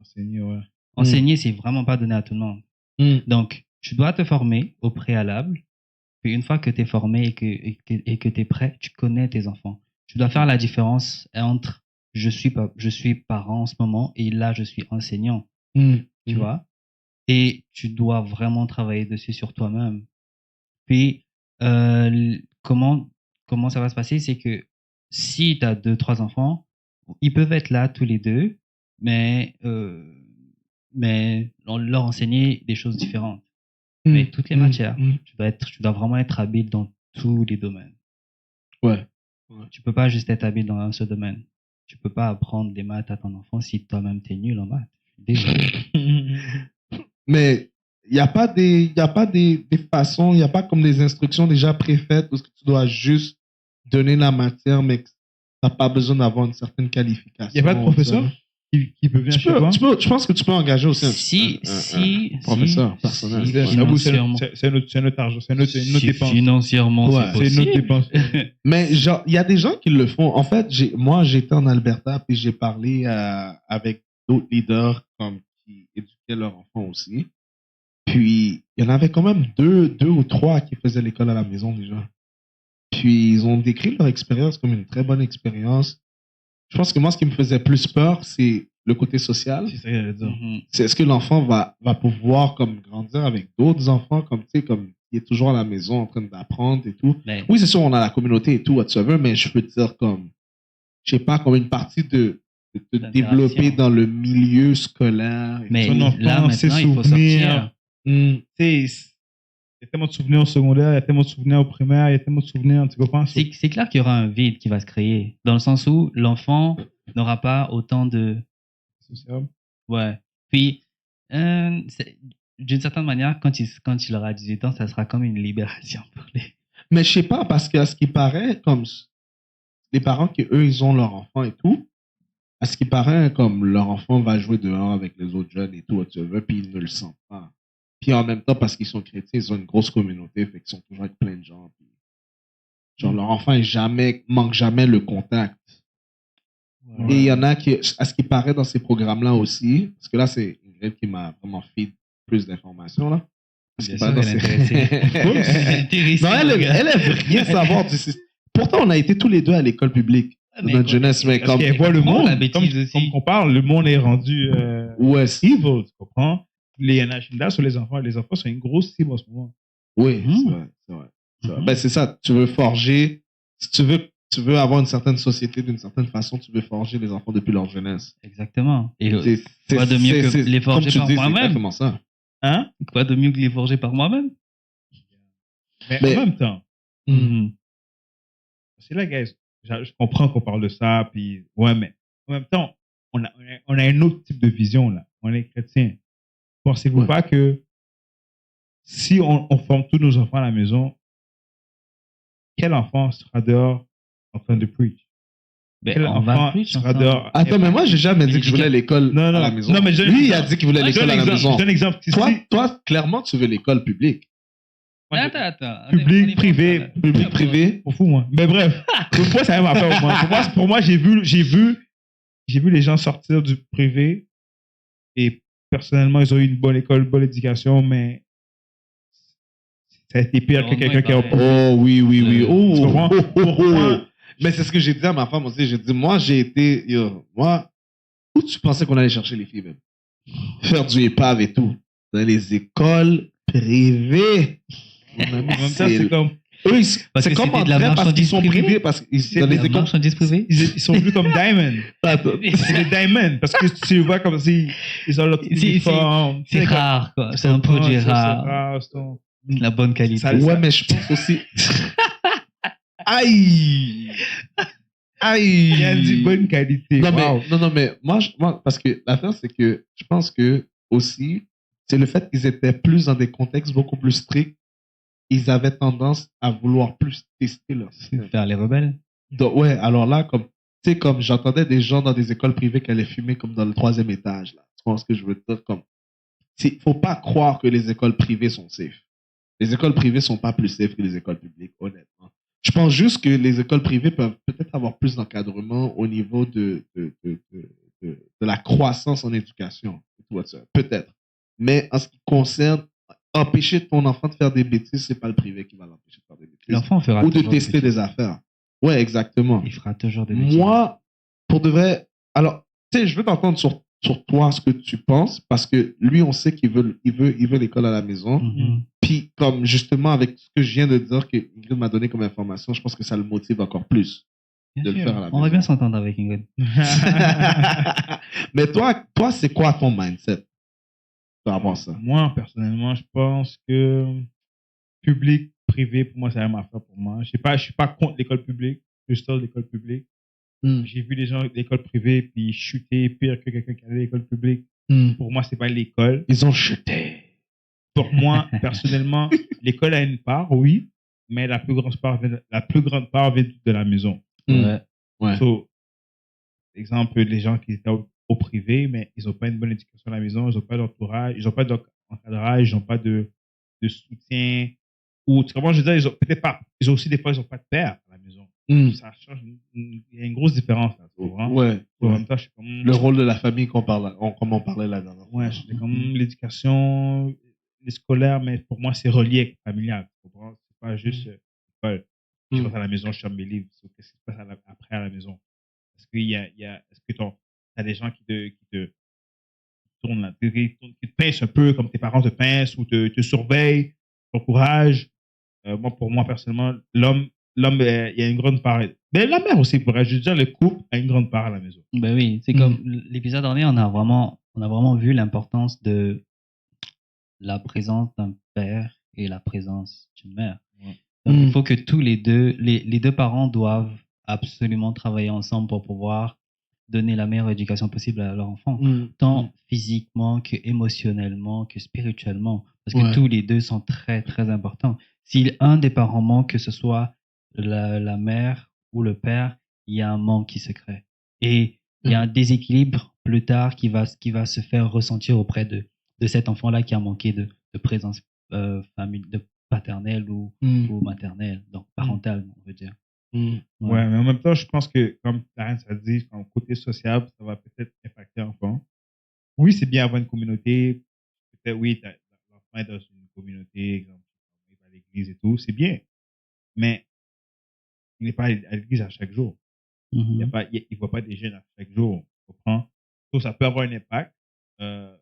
Enseigner, c'est vraiment pas donné à tout le monde. Donc, tu dois te former au préalable. Puis une fois que tu es formé et que tu es prêt, tu connais tes enfants. Tu dois faire la différence entre je suis parent en ce moment et là, je suis enseignant. Tu vois? Et tu dois vraiment travailler dessus sur toi-même. Puis, comment ça va se passer, c'est que si tu as 2, 3 enfants, ils peuvent être là tous les deux, mais on leur enseigner des choses différentes. Mais toutes les matières, tu dois vraiment être habile dans tous les domaines. Ouais. Tu peux pas juste être habile dans un seul domaine. Tu peux pas apprendre les maths à ton enfant si toi-même t'es nul en maths. Désolé. Mais il n'y a pas des façons, il n'y a pas comme des instructions déjà préfaites parce que tu dois juste donner la matière, mais que tu n'as pas besoin d'avoir une certaine qualification. Il n'y a pas de professeur qui peut venir chez toi? Je pense que tu peux engager aussi un professeur personnel. C'est notre argent, c'est notre dépense. Financièrement, c'est notre dépense. Mais genre, il y a des gens qui le font. En fait, moi, j'étais en Alberta puis j'ai parlé avec d'autres leaders qui éduquaient leurs enfants aussi. Puis, il y en avait quand même deux ou trois qui faisaient l'école à la maison déjà. Puis, ils ont décrit leur expérience comme une très bonne expérience. Je pense que moi, ce qui me faisait plus peur, c'est le côté social. C'est ça que j'allais dire. C'est est-ce que l'enfant va pouvoir comme grandir avec d'autres enfants, comme tu sais, comme il est toujours à la maison en train d'apprendre et tout. Mais... Oui, c'est sûr, on a la communauté et tout, whatsoever, mais je peux te dire comme, je sais pas, comme une partie de développer dans le milieu scolaire. Mais son enfant, là, maintenant, ses il faut souvenirs. sortir. Il y a tellement de souvenirs au secondaire, il y a tellement de souvenirs au primaire, il y a tellement de souvenirs, tu comprends? C'est clair qu'il y aura un vide qui va se créer, dans le sens où l'enfant n'aura pas autant de... Social. Ouais. Puis, d'une certaine manière, quand il aura 18 ans, ça sera comme une libération pour lui. Mais je sais pas, parce qu'à ce qui paraît, comme les parents qui, eux, ils ont leur enfant et tout, à ce qui paraît, comme leur enfant va jouer dehors avec les autres jeunes et tout, whatsoever, puis ils ne le sentent pas. Puis en même temps, parce qu'ils sont chrétiens, ils ont une grosse communauté, fait qu'ils sont toujours avec plein de gens. Puis, genre, leur enfant manque jamais le contact. Ouais. Et il y en a qui, à ce qui paraît dans ces programmes-là aussi, parce que là, c'est Ingrid qui m'a vraiment fait plus d'informations, là. Parce Bien sûr, elle aime rien savoir. Pourtant, on a été tous les deux à l'école publique de notre jeunesse, mais comme... Elle voit le monde, comme on parle, le monde est rendu evil, tu comprends? Les agendas sur les enfants sont une grosse cible en ce moment. Oui, c'est vrai. Ben, c'est ça, tu veux forger, si tu veux avoir une certaine société d'une certaine façon, tu veux forger les enfants depuis leur jeunesse. Exactement. Et quoi de mieux que les forger par moi-même? C'est exactement ça. Hein? Quoi de mieux que les forger par moi-même? Mais en même temps, c'est là, guys, je comprends qu'on parle de ça, puis ouais, mais en même temps, on a un autre type de vision, là. On est chrétien. Pensez-vous pas que si on forme tous nos enfants à la maison, quel enfant sera dehors en train de preach? Quel enfant sera dehors? Attends, mais moi, j'ai jamais dit que je voulais l'école à la maison. Non, mais lui, il a dit qu'il voulait l'école à la maison. Je donne un exemple. Toi, clairement, tu veux l'école publique. Attends. Public, privé. Public, privé. Pour fou, moi. Mais bref, pour moi, ça n'a même affaire. Pour moi, j'ai vu les gens sortir du privé et personnellement, ils ont eu une bonne école, une bonne éducation, mais ça a été pire que quelqu'un qui a... Oh, oui. Oh. Mais c'est ce que j'ai dit à ma femme aussi. J'ai dit, moi, j'ai été... où tu pensais qu'on allait chercher les filles, même? Faire du épave et tout. Dans les écoles privées. En même temps, c'est comme... Eux, c'est comme en vrai parce qu'ils sont privés. Parce que dans les écoles marchandises privées, ils sont plus comme Diamond. C'est des Diamond parce que tu vois comme si ils ont leur uniforme. C'est rare, quoi. C'est un produit rare. C'est la bonne qualité. Ouais, mais je pense aussi. Aïe! Il y a une bonne qualité. Non, mais moi, parce que l'affaire, c'est que je pense que aussi, c'est le fait qu'ils étaient plus dans des contextes beaucoup plus stricts. Ils avaient tendance à vouloir plus tester leur système. Faire les rebelles. Donc, ouais, alors là, comme j'entendais des gens dans des écoles privées qui allaient fumer comme dans le 3e étage, là. Tu vois ce que je veux dire? Faut pas croire que les écoles privées sont safe. Les écoles privées sont pas plus safe que les écoles publiques, honnêtement. Je pense juste que les écoles privées peuvent peut-être avoir plus d'encadrement au niveau de la croissance en éducation. Peut-être. Mais en ce qui concerne empêcher ton enfant de faire des bêtises, c'est pas le privé qui va l'empêcher de faire des bêtises. L'enfant fera ou de tester des affaires. Ouais, exactement. Il fera toujours des bêtises. Moi, pour de vrai, alors, tu sais, je veux t'entendre sur sur toi ce que tu penses, parce que lui, on sait qu'il veut l'école à la maison. Mhm. Puis, comme justement, avec ce que je viens de dire, que Ingrid m'a donné comme information, je pense que ça le motive encore plus Bien de le sûr. faire à la On va bien maison. s'entendre avec Ingrid. Mais toi, c'est quoi ton mindset par rapport à ça? Moi, personnellement, je pense que public, privé, pour moi, c'est la même affaire pour moi. Je suis pas contre l'école publique. Je sors de l'école publique. Mm. J'ai vu des gens de l'école privée puis chuter pire que quelqu'un qui allait à l'école publique. Mm. Pour moi, c'est pas l'école. Ils ont chuté. Pour moi, personnellement, l'école a une part, oui, mais la plus grande part vient de la maison. Mm. Ouais. Ouais. So, exemple, les gens qui étaient au privé, mais ils n'ont pas une bonne éducation à la maison, ils n'ont pas d'entourage, ils n'ont pas d'encadrage, ils n'ont pas de soutien. Ou, comment je veux dire, ils ont peut-être pas, ils ont aussi des fois, ils n'ont pas de père à la maison. Mm. Ça change, il y a une grosse différence là, tu vois. Ouais. En Ouais. même temps, je suis comme, Le rôle de la famille comme on parlait la dernière fois. ouais, c'est comme l'éducation, les scolaires, mais pour moi, c'est relié avec le familial. Tu comprends? C'est pas juste l'école. Je rentre à la maison, je ferme mes livres. So, qu'est-ce qui se passe après à la maison? Est-ce que tu as des gens qui te tournent là, qui te pincent un peu comme tes parents te pincent ou te surveillent, t'encouragent? Pour moi, personnellement, l'homme, il y a une grande part. Mais la mère aussi, pourrais je veux dire, le couple a une grande part à la maison. Ben oui, c'est comme l'épisode dernier, on a vraiment vu l'importance de la présence d'un père et la présence d'une mère. Ouais. Donc, il faut que tous les deux parents doivent absolument travailler ensemble pour pouvoir donner la meilleure éducation possible à leur enfant, tant physiquement que émotionnellement que spirituellement, parce que tous les deux sont très très importants. Si un des parents manque, que ce soit la mère ou le père, il y a un manque qui se crée et il y a un déséquilibre plus tard qui va se faire ressentir auprès de cet enfant-là qui a manqué de présence de paternelle ou maternelle, donc parentale, on veut dire. Ouais, mais en même temps, je pense que, comme Clarence a dit, comme côté social, ça va peut-être impacter l'enfant. Oui, c'est bien avoir une communauté. Peut-être, oui, l'enfant est dans une communauté, exemple, il va à l'église et tout, c'est bien. Mais il n'est pas à l'église à chaque jour. Il ne voit pas des jeunes à chaque jour. Tu comprends? Donc, ça peut avoir un impact sur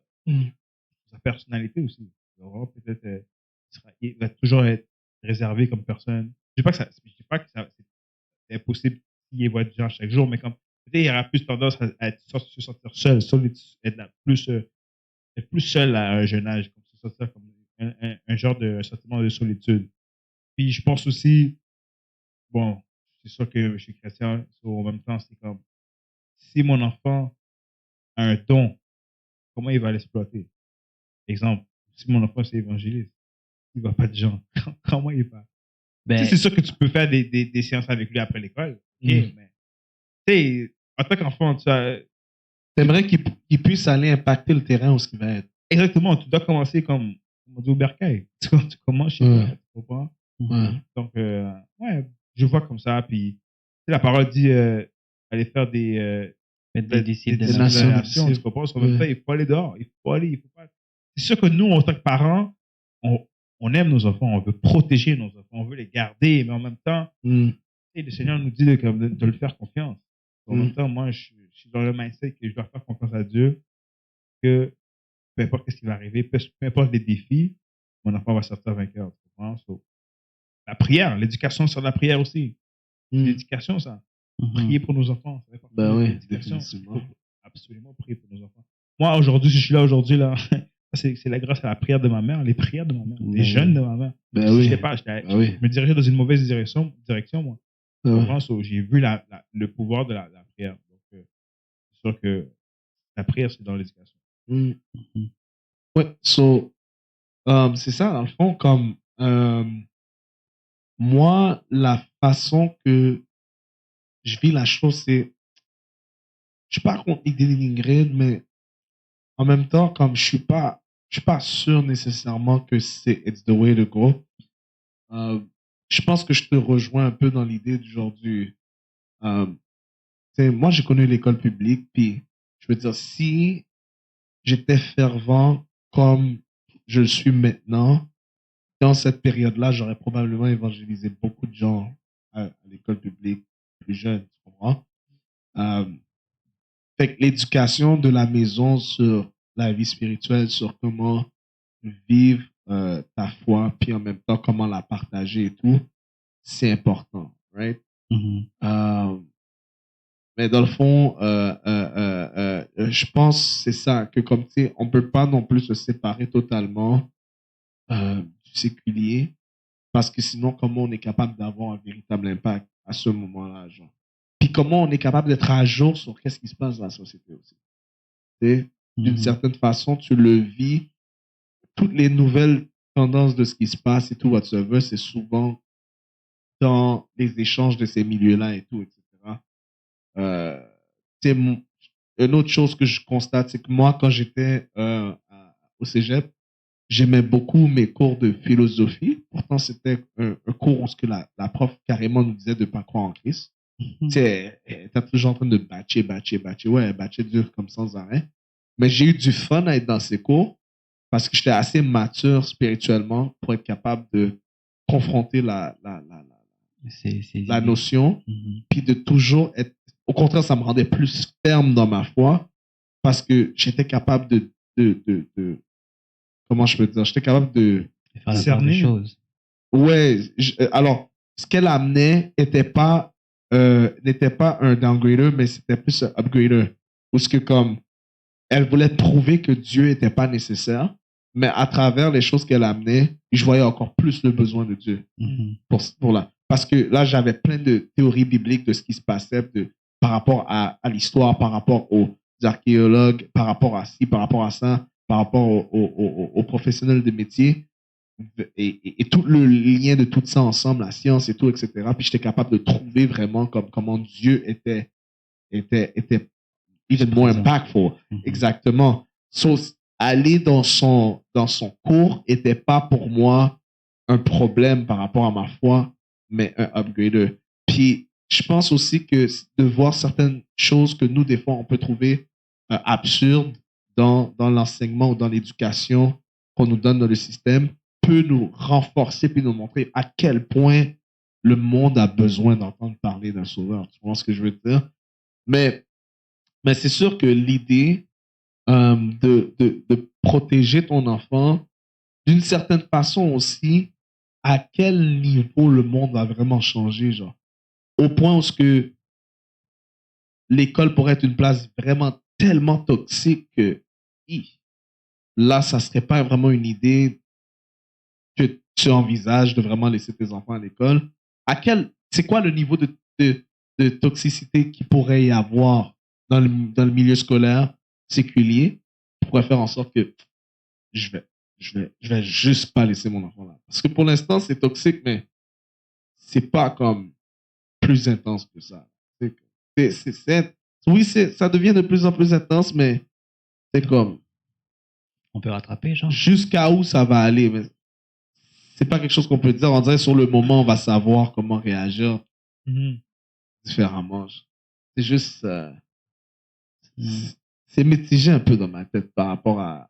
sa personnalité aussi. Alors, peut-être, il va toujours être réservé comme personne. Je ne dis pas que c'est impossible qu'il voit des gens chaque jour, mais comme peut-être il aura plus tendance à se sentir seul, être plus seul à un jeune âge, comme se sentir comme un genre de un sentiment de solitude. Puis je pense aussi, bon, c'est sûr que je suis chrétien, en même temps, c'est comme si mon enfant a un don, comment il va l'exploiter? Exemple, si mon enfant c'est évangéliste, il va pas de gens, comment il va? Ben, c'est sûr que tu peux faire des séances avec lui après l'école, mais tu sais, en tant qu'enfant, tu as, t'aimerais qu'il puisse aller impacter le terrain où ce qu'il va être. exactement, tu dois commencer comme on dit au bercail. Tu commences chez toi, tu comprends? Donc, ouais, je vois comme ça. Puis, tu sais, la parole dit aller faire des disciples des des nations. Tu comprends? En même temps, il faut aller dehors. Il faut pas. C'est sûr que nous, en tant que parents, on aime nos enfants, on veut protéger nos enfants, on veut les garder, mais en même temps, le Seigneur nous dit de le faire confiance. En même temps, moi, je suis dans le mindset que je dois faire confiance à Dieu, que peu importe ce qui va arriver, peu importe les défis, mon enfant va sortir vainqueur. So, la prière, l'éducation sur la prière aussi. L'éducation, ça. Prier pour nos enfants. Ça fait partie Ben de oui, l'éducation. définitivement. Il faut absolument prier pour nos enfants. Moi, aujourd'hui, si je suis là aujourd'hui, là, c'est la grâce à la prière de ma mère, les prières de ma mère, les jeûnes de ma mère. Ben oui. Je sais pas, je me dirigeais dans une mauvaise direction moi. So, j'ai vu le pouvoir de la prière. Donc, c'est sûr que la prière, c'est dans l'éducation. Ouais, c'est ça, dans le fond, comme moi, la façon que je vis la chose, c'est, je suis pas contre l'idée d'Ingrid, mais en même temps, comme je suis pas sûr nécessairement que c'est it's the way to go. Je pense que je te rejoins un peu dans l'idée du genre moi, j'ai connu l'école publique, puis je veux dire, si j'étais fervent comme je le suis maintenant, dans cette période-là, j'aurais probablement évangélisé beaucoup de gens à l'école publique plus jeunes, tu comprends? Fait que l'éducation de la maison sur la vie spirituelle, sur comment vivre ta foi, puis en même temps comment la partager et tout, c'est important, right? Mais dans le fond, je pense que c'est ça, que comme tu sais, on peut pas non plus se séparer totalement du séculier, parce que sinon, comment on est capable d'avoir un véritable impact à ce moment-là, genre. Puis comment on est capable d'être à jour sur qu'est-ce qui se passe dans la société aussi. Tu sais, d'une certaine façon, tu le vis, toutes les nouvelles tendances de ce qui se passe et tout, whatsoever, c'est souvent dans les échanges de ces milieux-là et tout, etc. Une autre chose que je constate, c'est que moi, quand j'étais au cégep, j'aimais beaucoup mes cours de philosophie. Pourtant, c'était un cours où ce que la prof carrément nous disait de ne pas croire en Christ. Tu sais, elle était toujours en train de batcher. Ouais, elle batchait dur comme sans arrêt. Mais j'ai eu du fun à être dans ces cours parce que j'étais assez mature spirituellement pour être capable de confronter la notion, puis de toujours être... Au contraire, ça me rendait plus ferme dans ma foi parce que j'étais capable de comment je peux dire, j'étais capable de cerner les choses. Ouais, alors, ce qu'elle amenait n'était pas un downgrader, mais c'était plus un upgrader. Parce que comme, elle voulait prouver que Dieu n'était pas nécessaire, mais à travers les choses qu'elle amenait, je voyais encore plus le besoin de Dieu. Pour là. Parce que là, j'avais plein de théories bibliques de ce qui se passait par rapport à l'histoire, par rapport aux archéologues, par rapport à ci, par rapport à ça, par rapport aux professionnels des métiers et tout le lien de tout ça ensemble, la science et tout, etc. Puis j'étais capable de trouver vraiment comment Dieu était even more impactful. Exactement. So, aller dans son cours était pas pour moi un problème par rapport à ma foi, mais un upgrader. Puis je pense aussi que de voir certaines choses que nous, des fois, on peut trouver absurdes dans l'enseignement ou dans l'éducation qu'on nous donne dans le système, peut nous renforcer puis nous montrer à quel point le monde a besoin d'entendre parler d'un sauveur. Tu vois ce que je veux dire? Mais c'est sûr que l'idée de protéger ton enfant, d'une certaine façon aussi, à quel niveau le monde va vraiment changer, genre. Au point où ce que l'école pourrait être une place vraiment tellement toxique que là, ça serait pas vraiment une idée que tu envisages de vraiment laisser tes enfants à l'école. C'est quoi le niveau de toxicité qu'il pourrait y avoir dans le milieu scolaire séculier qui pourrait faire en sorte que je vais juste pas laisser mon enfant là. Parce que pour l'instant, c'est toxique, mais c'est pas comme plus intense que ça. Oui, ça devient de plus en plus intense, mais c'est comme... On peut rattraper, genre. Jusqu'à où ça va aller, mais c'est pas quelque chose qu'on peut dire. On dirait sur le moment, on va savoir comment réagir différemment. C'est juste... c'est mitigé un peu dans ma tête par rapport à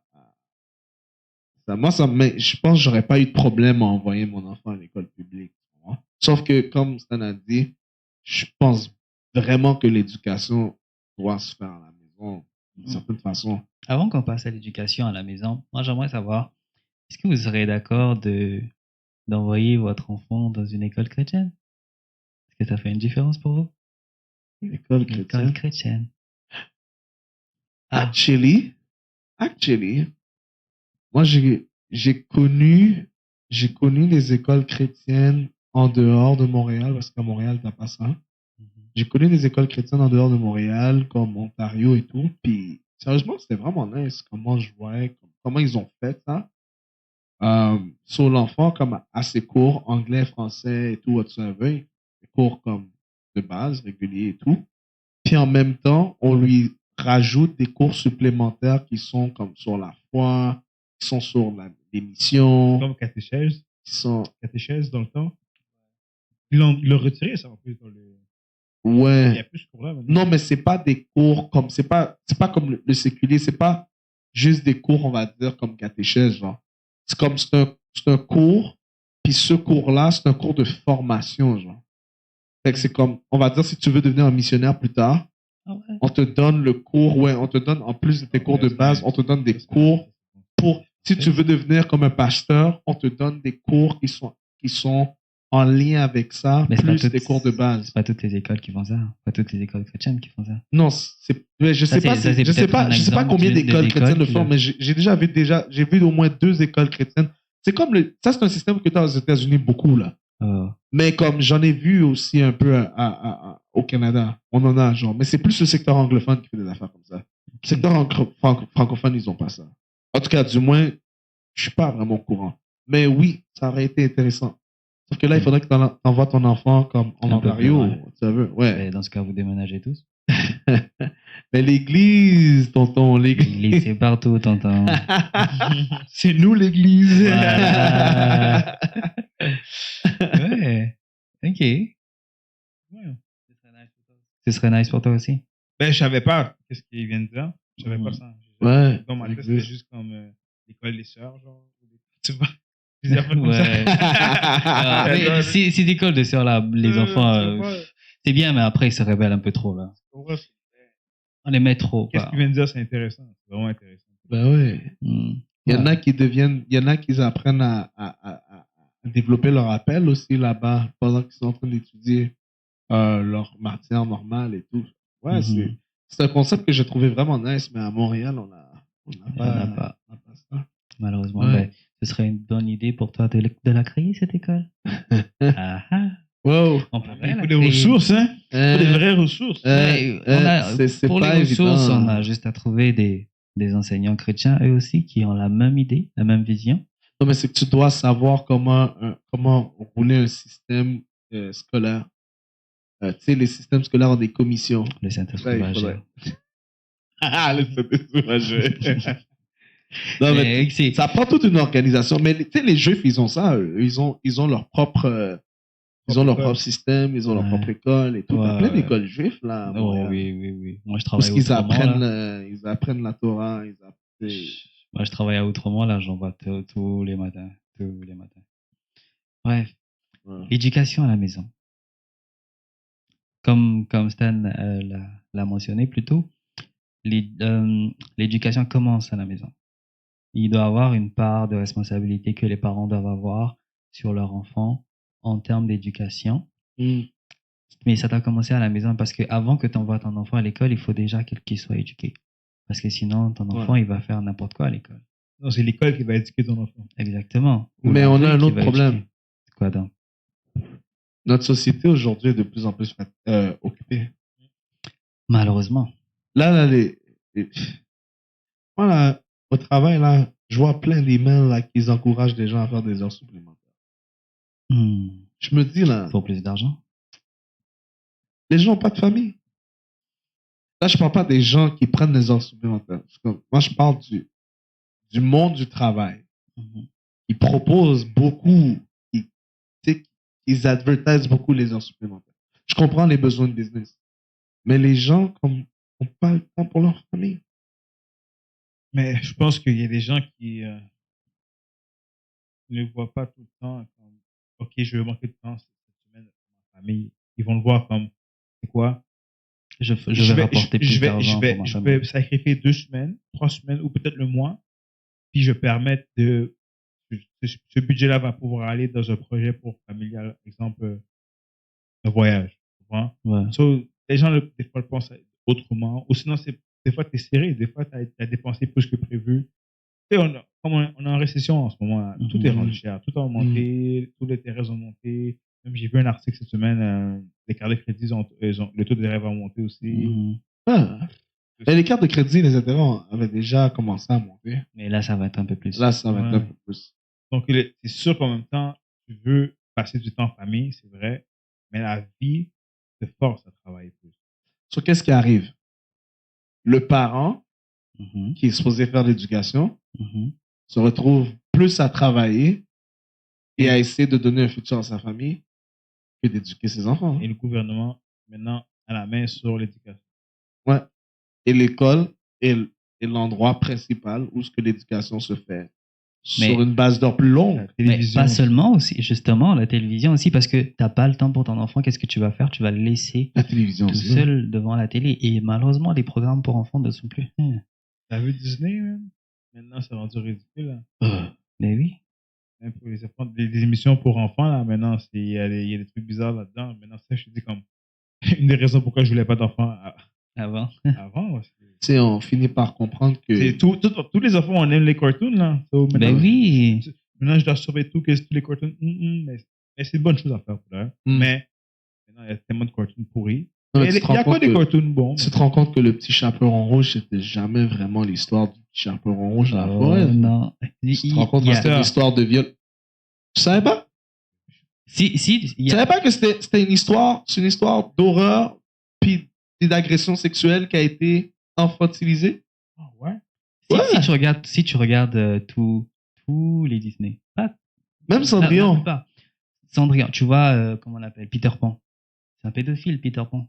ça. Moi, je pense que j'aurais pas eu de problème à envoyer mon enfant à l'école publique. Sauf que, comme Stan a dit, je pense vraiment que l'éducation doit se faire à la maison d'une certaine façon. Avant qu'on passe à l'éducation à la maison, moi, j'aimerais savoir, est-ce que vous serez d'accord d'envoyer votre enfant dans une école chrétienne? Est-ce que ça fait une différence pour vous? École chrétienne. Actually, moi, j'ai connu des écoles chrétiennes en dehors de Montréal, parce qu'à Montréal, t'as pas ça. J'ai connu des écoles chrétiennes en dehors de Montréal, comme Ontario et tout. Puis, sérieusement, c'était vraiment nice comment je voyais, comment ils ont fait ça. Sur l'enfant, comme à ses cours, anglais, français et tout, whatsoever, des cours comme de base, réguliers et tout. Puis en même temps, on lui rajoute des cours supplémentaires qui sont comme sur la foi, qui sont sur l'émission. Comme catéchèse. Qui sont... Catéchèse dans le temps. Ils l'ont retiré, ça, en plus, dans le... Ouais. Il y a plus ce cours-là maintenant. Non, mais c'est pas des cours comme, c'est pas comme le séculier, c'est pas juste des cours, on va dire, comme catéchèse, genre. C'est comme, c'est un cours, puis ce cours-là, c'est un cours de formation, genre. Fait que c'est comme, on va dire, si tu veux devenir un missionnaire plus tard, Ah ouais. On te donne le cours, ouais, on te donne, en plus de tes cours de base, on te donne des cours pour, si tu veux devenir comme un pasteur, on te donne des cours qui sont en lien avec ça, Mais c'est pas plus toutes- des cours de base. C'est pas toutes les écoles qui font ça. Pas toutes les écoles chrétiennes qui font ça. Non, mais je sais Ça, pas, c'est je sais peut-être pas, un je sais pas exemple combien d'une d'écoles des chrétiennes écoles le qui font, le- mais j'ai vu au moins 2 écoles chrétiennes. C'est comme ça, c'est un système que tu as aux États-Unis beaucoup, là. Oh. Mais comme j'en ai vu aussi un peu au Canada, on en a, genre, mais c'est plus le secteur anglophone qui fait des affaires comme ça. Le secteur francophone, ils ont pas ça. En tout cas, du moins, je suis pas vraiment au courant. Mais oui, ça aurait été intéressant. Sauf que là, il faudrait que tu envoies ton enfant comme en Un peu plus Ontario, loin. tu veux. Ouais. Et dans ce cas, vous déménagez tous. Mais l'église, tonton, l'église. L'église, c'est partout, tonton. C'est nous l'église. Voilà. Ouais. Ok. Ouais. Ce serait nice pour toi aussi. Ben, je savais pas qu'est-ce qu'il vient de dire. Je savais pas ça. Ouais. Dans ma tête, l'église. c'était juste comme l'école des sœurs, genre. Tu vois? Des affaires comme Ouais. Ah, ça. mais si l'école de sœurs là, les enfants, c'est bien, mais après ils se rebellent un peu trop là. On les met trop. Qu'est-ce quoi. qu'il vient de dire, c'est intéressant. C'est vraiment intéressant. Ben ouais. Hmm. Il y en a qui apprennent à développer leur appel aussi là-bas pendant qu'ils sont en train d'étudier leur matière normale et tout. Ouais, Mhm. c'est un concept que j'ai trouvé vraiment nice, mais à Montréal, on n'a Il y en a pas. ça. Malheureusement, Ouais. ben, ce serait une bonne idée pour toi de la créer cette école. Ah, ah. Wow. On pourrait Il la faut des créer. ressources, hein? Il faut des vraies ressources. Ouais, on a- c'est pour pas les ressources, évident. on a juste à trouver des enseignants chrétiens eux aussi qui ont la même idée, la même vision. Non, mais c'est que tu dois savoir comment rouler un système scolaire. Tu sais, les systèmes scolaires ont des commissions. Le Ça, Saint-Esprit il va faudrait. agir. Ah, le Saint-Esprit va jouer. Non, mais Mais c'est- ça prend toute une organisation. Mais tu sais, les Juifs, ils ont ça. Eux. Ils ont leur propre, ils ont leur propre système, ils ont leur Ouais. propre école et tout. Il y a Ouais, plein ouais. d'écoles juives là. à Oh, Montréal. oui. Moi, je Parce travaille qu'ils autrement. apprennent, Là. ils apprennent la Torah. Moi, je travaille à Outremont, là, j'en vois tous les matins. Tous les matins. Bref, Ouais. l'éducation à la maison. Comme Stan l'a mentionné plus tôt, l'éducation commence à la maison. Il doit avoir une part de responsabilité que les parents doivent avoir sur leur enfant en termes d'éducation. Mm. Mais ça doit commencer à la maison parce que avant que tu envoies ton enfant à l'école, il faut déjà qu'il soit éduqué. Parce que sinon, ton enfant, il va faire n'importe quoi à l'école. Non, c'est l'école qui va éduquer ton enfant. Exactement. Ou Mais on a l'enfant un qui autre va problème. éduquer. Quoi donc? Notre société aujourd'hui est de plus en plus occupée. Malheureusement. Là, moi, là, au travail, là, je vois plein d'emails là qui encouragent les gens à faire des heures supplémentaires. Je me dis, là, Pour plus d'argent? les gens n'ont pas de famille. Là, je parle pas des gens qui prennent des heures supplémentaires. Moi, je parle du monde du travail. Ils proposent beaucoup, ils advertisent beaucoup les heures supplémentaires. Je comprends les besoins de business. Mais les gens, comme, n'ont pas le temps pour leur famille. Mais je pense qu'il y a des gens qui ne voient pas tout le temps comme, OK, je vais manquer de temps cette semaine avec ma famille. Ils vont le voir comme, c'est quoi? Je vais rapporter plus d'argent pour ma je famille. vais sacrifier 2 semaines, 3 semaines ou peut-être le mois, puis je vais permettre ce budget-là va pouvoir aller dans un projet pour familial, exemple, un voyage. Tu vois? Ouais. So, les gens, des fois, le pensent autrement. Ou sinon, des fois, tu es serré. Des fois, tu as dépensé plus que prévu. Tu sais, comme on est en récession en ce moment, là, tout est rendu cher. Tout a augmenté. Tous les intérêts ont monté. Même j'ai vu un article cette semaine, les cartes de crédit, le taux de rêve a monté aussi. Ah. Et les cartes de crédit, les intérêts avaient déjà commencé à monter. Mais là, ça va être un peu plus. Là, ça va être un peu plus. Donc, c'est sûr qu'en même temps, tu veux passer du temps en famille, c'est vrai, mais la vie te force à travailler plus. So, qu'est-ce qui arrive? Le parent, Mhm. qui est supposé faire l'éducation, Mhm. se retrouve plus à travailler et à essayer de donner un futur à sa famille que d'éduquer ses enfants. Et le gouvernement, maintenant, a la main sur l'éducation. Ouais. Et l'école est l'endroit principal où ce que l'éducation se fait sur une base d'heure plus longue. Mais pas seulement aussi, justement, la télévision aussi, parce que t'as pas le temps pour ton enfant, qu'est-ce que tu vas faire? Tu vas le laisser La télévision tout aussi. seul devant la télé. Et malheureusement, les programmes pour enfants ne sont plus. T'as vu Disney, man? Maintenant, c'est rendu ridicule, là. Mais oui. Même pour les enfants, des émissions pour enfants, là, maintenant, il y a des trucs bizarres là-dedans. Maintenant, ça, je te dis comme, une des raisons pourquoi je voulais pas d'enfants Avant. avant. Ouais, Tu sais, on finit par comprendre que. Tous les enfants, on aime les cartoons, là. So, Ben oui. Maintenant, je dois surveiller tous les cartoons. Mais c'est une bonne chose à faire, pour là. Mais, maintenant, il y a tellement de cartoons pourris. Non, Il y a quoi des cartoons bons? Tu te rends compte que le petit chaperon rouge, c'était jamais vraiment l'histoire du petit chaperon rouge dans la forêt. Non. Tu te rends compte que c'était une histoire de viol. Tu savais pas? Si, Tu savais pas que c'était une histoire d'horreur puis d'agression sexuelle qui a été infantilisée? Ah ouais? Si tu regardes tous les Disney. Même Cendrillon. Non, pas. Cendrillon, tu vois, comment on l'appelle? Peter Pan. C'est un pédophile, Peter Pan.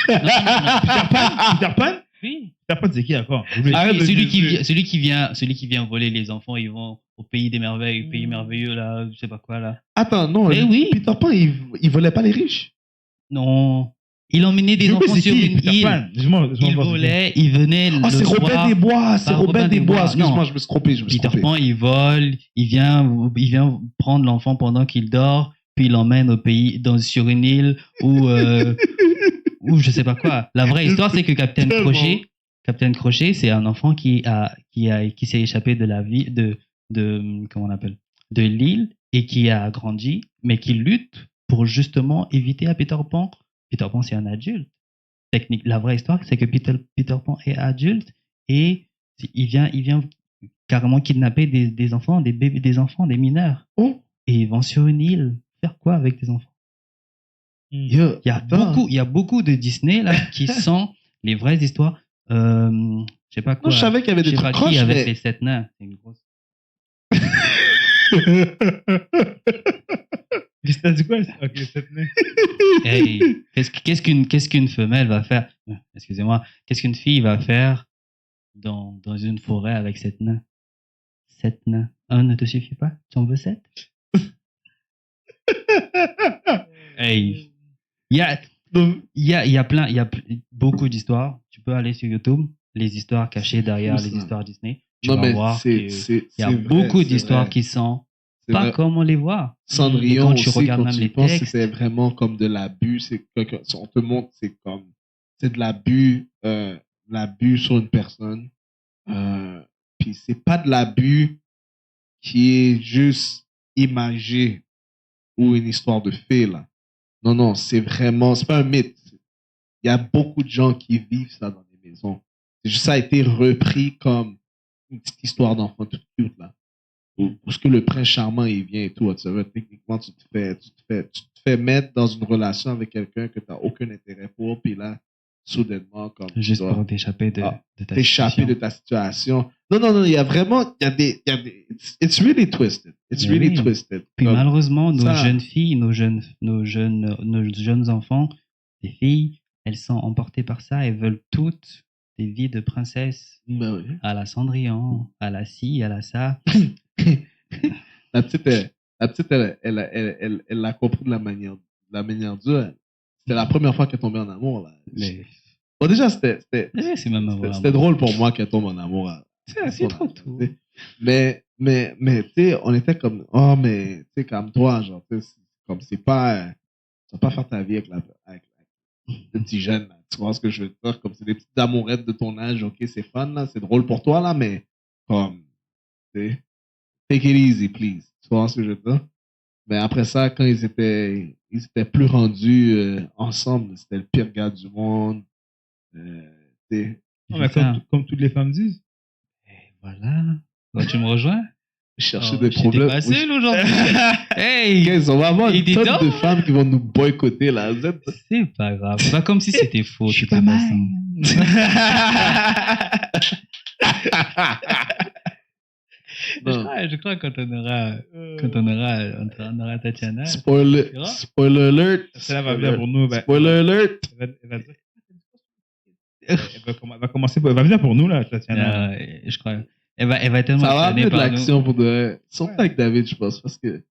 Non. Peter Pan? Oui. Peter Pan, c'est qui encore? Celui qui vient voler les enfants, ils vont au pays des merveilles, pays merveilleux, là, je sais pas quoi, là. Attends, non. Mais oui. Peter Pan, il volait pas les riches. Non. Il emmenait des enfants sur une île. Il volait, il venait le c'est soir. Robin des Bois, c'est Robin des Bois. Excuse-moi, je me suis trompé. Peter Pan, il vole, il vient prendre l'enfant pendant qu'il dort, puis il l'emmène au pays, sur une île ou je sais pas quoi. La vraie histoire, c'est que Capitaine Crochet, c'est un enfant qui s'est échappé de la vie, comment on appelle, de l'île et qui a grandi, mais qui lutte pour justement éviter à Peter Pan. Peter Pan, c'est un adulte. La vraie histoire, c'est que Peter Pan est adulte et il vient carrément kidnapper des enfants, des bébés, des enfants, des mineurs. Oh. Et ils vont sur une île faire quoi avec des enfants? Il y a beaucoup de Disney là qui sont les vraies histoires. Je sais pas quoi. Non, je savais qu'il y avait des trucs croches, avec les 7 nains. C'est une grosse. T'as dit quoi? Ok, 7 nains. Hey, qu'est-ce qu'une femelle va faire? Excusez-moi. Qu'est-ce qu'une fille va faire dans une forêt avec 7 nains? 7 nains. Un ne te suffit pas? Tu en veux 7? Hey. Il y a beaucoup d'histoires. Tu peux aller sur YouTube, les histoires cachées derrière les histoires Disney. Tu vas voir qu'il y a beaucoup d'histoires qui sont pas comme on les voit. Cendrillon quand tu aussi, regardes quand même tu les penses, textes. c'était vraiment comme de l'abus. On te montre, c'est de l'abus, sur une personne. Puis c'est pas de l'abus qui est juste imagé ou une histoire de fait, là. Non, c'est pas un mythe. Il y a beaucoup de gens qui vivent ça dans les maisons. C'est juste ça a été repris comme une petite histoire d'enfant tout cute, là. Parce que le prince charmant, il vient et tout. Tu vois, techniquement, tu te fais mettre dans une relation avec quelqu'un que tu n'as aucun intérêt pour, puis là, soudainement, comme. Juste pour t'échapper de ta situation. Non, il y a vraiment, it's really twisted. Twisted. Puis comme, malheureusement, nos jeunes filles, nos jeunes enfants, les filles, elles sont emportées par ça, elles veulent toutes des vies de princesse. Ben oui. À la Cendrillon, à la ci, à la ça. La petite, elle l'a compris de la manière dure. C'était la première fois qu'elle tombait en amour, là. Bon, déjà, c'était drôle pour moi qu'elle tombe en amour. C'est trop tout. Mais, tu sais, on était comme, oh, mais, tu sais, comme toi, genre, comme c'est pas, tu vas pas faire ta vie avec le petit jeune, là. Tu vois ce que je veux dire? Comme c'est des petites amourettes de ton âge, ok, c'est fun, là, c'est drôle pour toi, là, mais, comme, tu sais, take it easy, please. Tu vois ce que je veux dire? Mais après ça, quand ils étaient plus rendus ensemble, c'était le pire gars du monde. Comme toutes les femmes disent. Et voilà. Bah, tu me rejoins? Chercher des problèmes. J'étais pas seul aujourd'hui. Hey! Guys, on va avoir une tonne de femmes qui vont nous boycotter, là. C'est pas grave. C'est pas comme si c'était faux. Je suis pas mal. Je crois quand on aura Tatiana. Spoiler alert. Ça va bien pour nous. Spoiler alert. Elle va commencer. Elle va venir pour nous, là, Tatiana. Je crois. Elle va tellement Ça va être amener tannée de par nous. l'action pour de... Surtout avec David, je pense, parce que...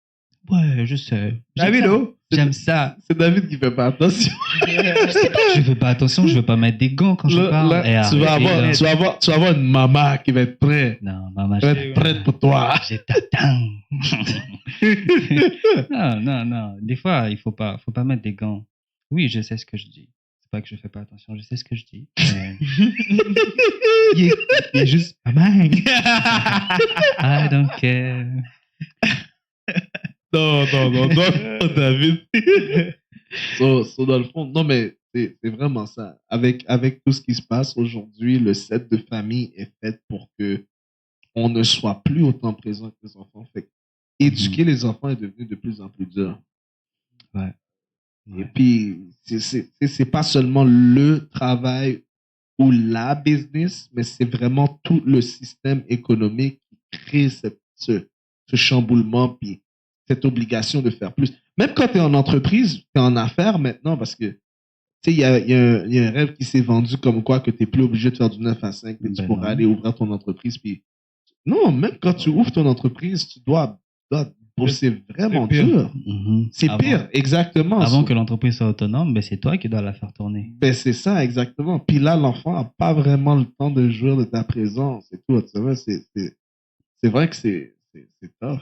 Ouais, je sais. David, oh, J'aime ça. c'est David qui fait pas attention. Je fais pas attention, je veux pas mettre des gants quand je parle. Là, tu vas avoir une maman qui va être prête. Non, maman, Qui va être prête pour toi. je t'attends. Non. Des fois, il faut pas mettre des gants. Oui, je sais ce que je dis. C'est pas que je fais pas attention, je sais ce que je dis. Mais... il est juste maman. I don't care. Non, David. Dans le fond, non, mais c'est vraiment ça. Avec tout ce qui se passe aujourd'hui, le set de famille est fait pour que on ne soit plus autant présent que les enfants. Fait que éduquer les enfants est devenu de plus en plus dur. Ouais. Et puis, c'est pas seulement le travail ou la business, mais c'est vraiment tout le système économique qui crée ce chamboulement, puis cette obligation de faire plus. Même quand tu es en entreprise, tu es en affaires maintenant, parce que tu sais, il y a un rêve qui s'est vendu comme quoi que tu n'es plus obligé de faire du 9 à 5, mais tu pourras aller ouvrir ton entreprise. Puis... Non, même quand tu ouvres ton entreprise, tu dois bosser vraiment dur. C'est pire, exactement. Avant que l'entreprise soit autonome, ben c'est toi qui dois la faire tourner. Ben c'est ça, exactement. Puis là, l'enfant n'a pas vraiment le temps de jouir de ta présence et tout. Tu vois, c'est vrai que c'est tough.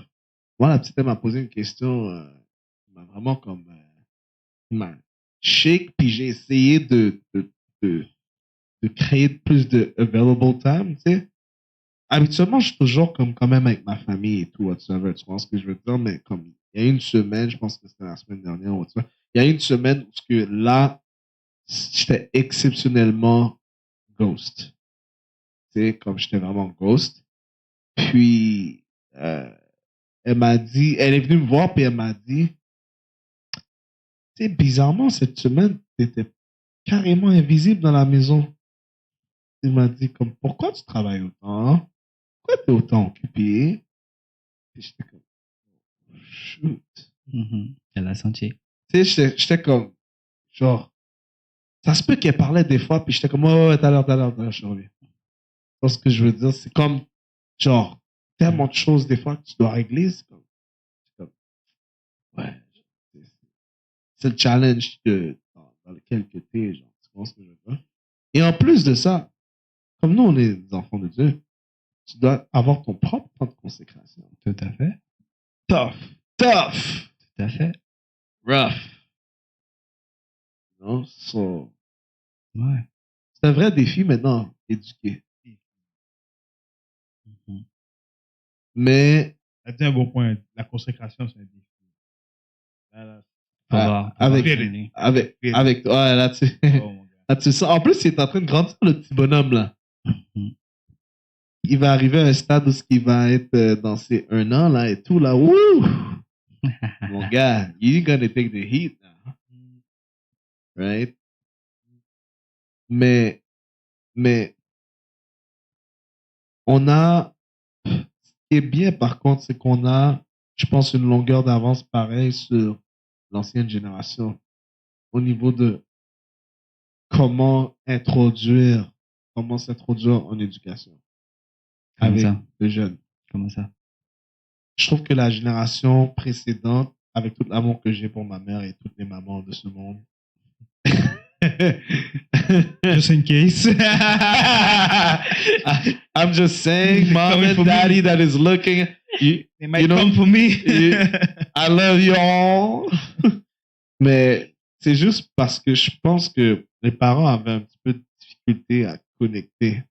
Moi, la petite, elle m'a posé une question qui m'a vraiment comme... qui m'a shake, puis j'ai essayé de créer plus de available time, tu sais. Habituellement, je suis toujours comme quand même avec ma famille et tout, tu vois ce que je veux dire, mais comme il y a une semaine, je pense que c'était la semaine dernière, tu vois, il y a une semaine où que là, j'étais exceptionnellement ghost. Tu sais, comme j'étais vraiment ghost. Puis, elle m'a dit, elle est venue me voir, puis elle m'a dit, tu sais, bizarrement, cette semaine, t'étais carrément invisible dans la maison. Elle m'a dit, comme, pourquoi tu travailles autant? Pourquoi t'es autant occupé? Et j'étais comme, shoot. Elle a senti. Tu sais, j'étais comme, genre, ça se peut qu'elle parlait des fois, puis j'étais comme, oh, ouais, tout à l'heure, je reviens. Ce que je veux dire, c'est comme, genre, tellement de choses des fois que tu dois régler, c'est comme ouais, c'est le challenge dans lequel tu es, genre, tu penses que je veux dire. Et en plus de ça, comme nous, on est des enfants de Dieu, tu dois avoir ton propre temps de consécration. Tout à fait. Tough. Tout à fait. Rough. Non, Ouais. c'est un vrai défi maintenant, éduquer. Mais... Ça dit un bon point. La consécration, c'est un défi. Avec toi, là, tu là, tu sens. En plus, il est en train de grandir, le petit bonhomme, là. Il va arriver à un stade où il va être dans ses 1 an, là, et tout, là. Wouh! Mon gars, you're gonna take the heat now. Right? Mais, on a, ce qui est bien, par contre, c'est qu'on a, je pense, une longueur d'avance pareille sur l'ancienne génération au niveau de comment s'introduire en éducation avec les jeunes. Comment ça? Je trouve que la génération précédente, avec tout l'amour que j'ai pour ma mère et toutes les mamans de ce monde, just in case. I'm just saying, mom and daddy that is looking, they might come for me. I love you all. Mais c'est juste parce que je pense que les parents avaient un petit peu de difficulté à connecter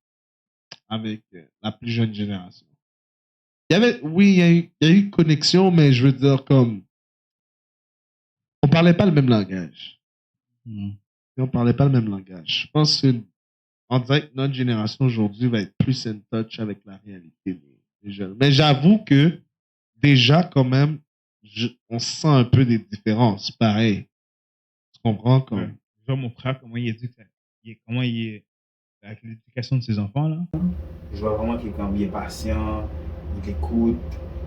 avec la plus jeune génération. Il y a eu connexion, mais je veux dire comme on parlait pas le même langage. On parlait pas le même langage. Je pense qu'on dirait que notre génération aujourd'hui va être plus in touch avec la réalité des jeunes. Mais j'avoue que déjà quand même, on sent un peu des différences. Pareil. Tu comprends comme. Ouais. Je vois mon frère comment il éduque, comment il est avec l'éducation de ses enfants là. Je vois vraiment qu'il est patient, il écoute.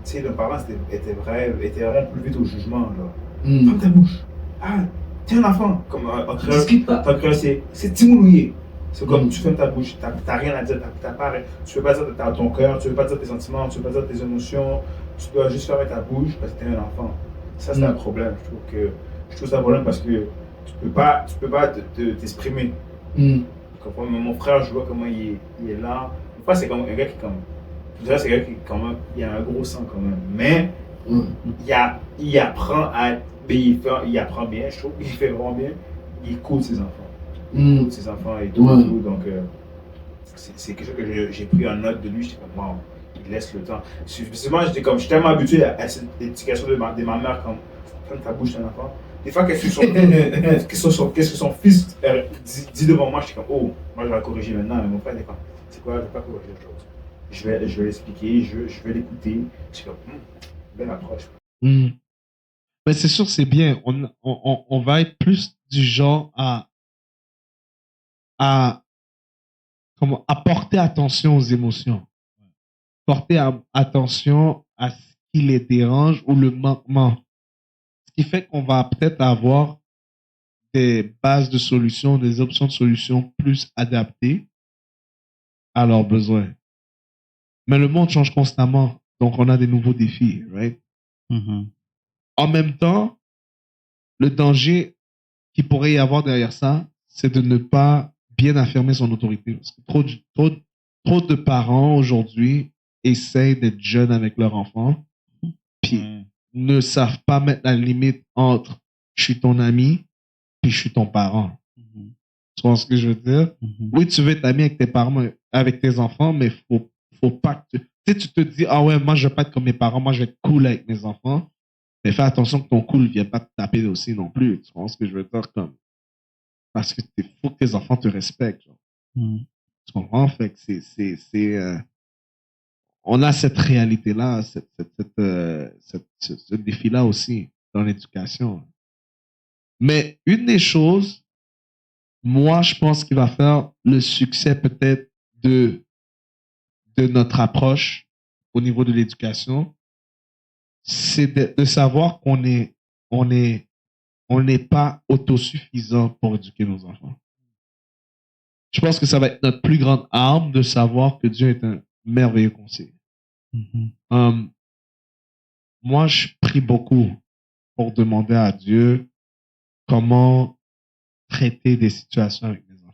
Tu sais, le parent était vraiment plus vite au jugement là. Ferme ta bouche. Ah, tiens l'enfant. Comme en créole, c'est timoulouillé. C'est comme tu fermes ta bouche, t'as rien à dire, tu peux pas dire ton cœur, tu peux pas dire tes sentiments, tu peux pas dire tes émotions, tu dois juste fermer ta bouche parce que t'es un enfant. Ça, c'est un problème. Je trouve ça un problème parce que tu peux pas t'exprimer. Comme mon frère, je vois comment il est là. Des fois, c'est comme un gars qui je dirais c'est un gars qui quand même, il a un gros sang quand même. Mais il apprend il apprend bien, je trouve. Il fait vraiment bien. Il écoute ses enfants. Il écoute ses enfants et tout. Donc, c'est quelque chose que j'ai pris en note de lui. J'étais comme, wow, il laisse le temps. Souvent, je suis tellement habitué à cette éducation de ma mère, comme ferme ta bouche, ton enfant. Des fois, qu'est-ce que son fils dit devant moi, je suis comme, oh, moi je vais la corriger maintenant. Mais mon frère est comme, c'est quoi, je ne vais pas corriger les choses. Je vais l'expliquer, je vais l'écouter. Je suis comme, belle approche. Mais c'est sûr, c'est bien. On va être plus du genre à porter attention aux émotions. Porter attention à ce qui les dérange ou le manquement. Ce qui fait qu'on va peut-être avoir des bases de solutions, des options de solutions plus adaptées à leurs besoins. Mais le monde change constamment, donc on a des nouveaux défis, right? En même temps, le danger qu'il pourrait y avoir derrière ça, c'est de ne pas bien affirmer son autorité. Parce que trop de parents aujourd'hui essayent d'être jeunes avec leur enfant, puis ne savent pas mettre la limite entre je suis ton ami puis je suis ton parent. Tu vois ce que je veux dire? Oui, tu veux être ami avec tes parents, avec tes enfants, mais faut pas que tu te dis, ah ouais, moi je veux pas être comme mes parents, moi je vais être cool avec mes enfants, mais fais attention que ton cool ne vienne pas te taper aussi non plus. Tu vois ce que je veux dire? Parce que faut que tes enfants te respectent. Genre. Tu comprends? Fait que on a cette réalité-là, ce défi-là aussi dans l'éducation. Mais une des choses, moi, je pense qu'il va faire le succès peut-être de notre approche au niveau de l'éducation, c'est de savoir qu'on n'est pas autosuffisant pour éduquer nos enfants. Je pense que ça va être notre plus grande arme de savoir que Dieu est un merveilleux conseiller. Moi, je prie beaucoup pour demander à Dieu comment traiter des situations avec mes enfants.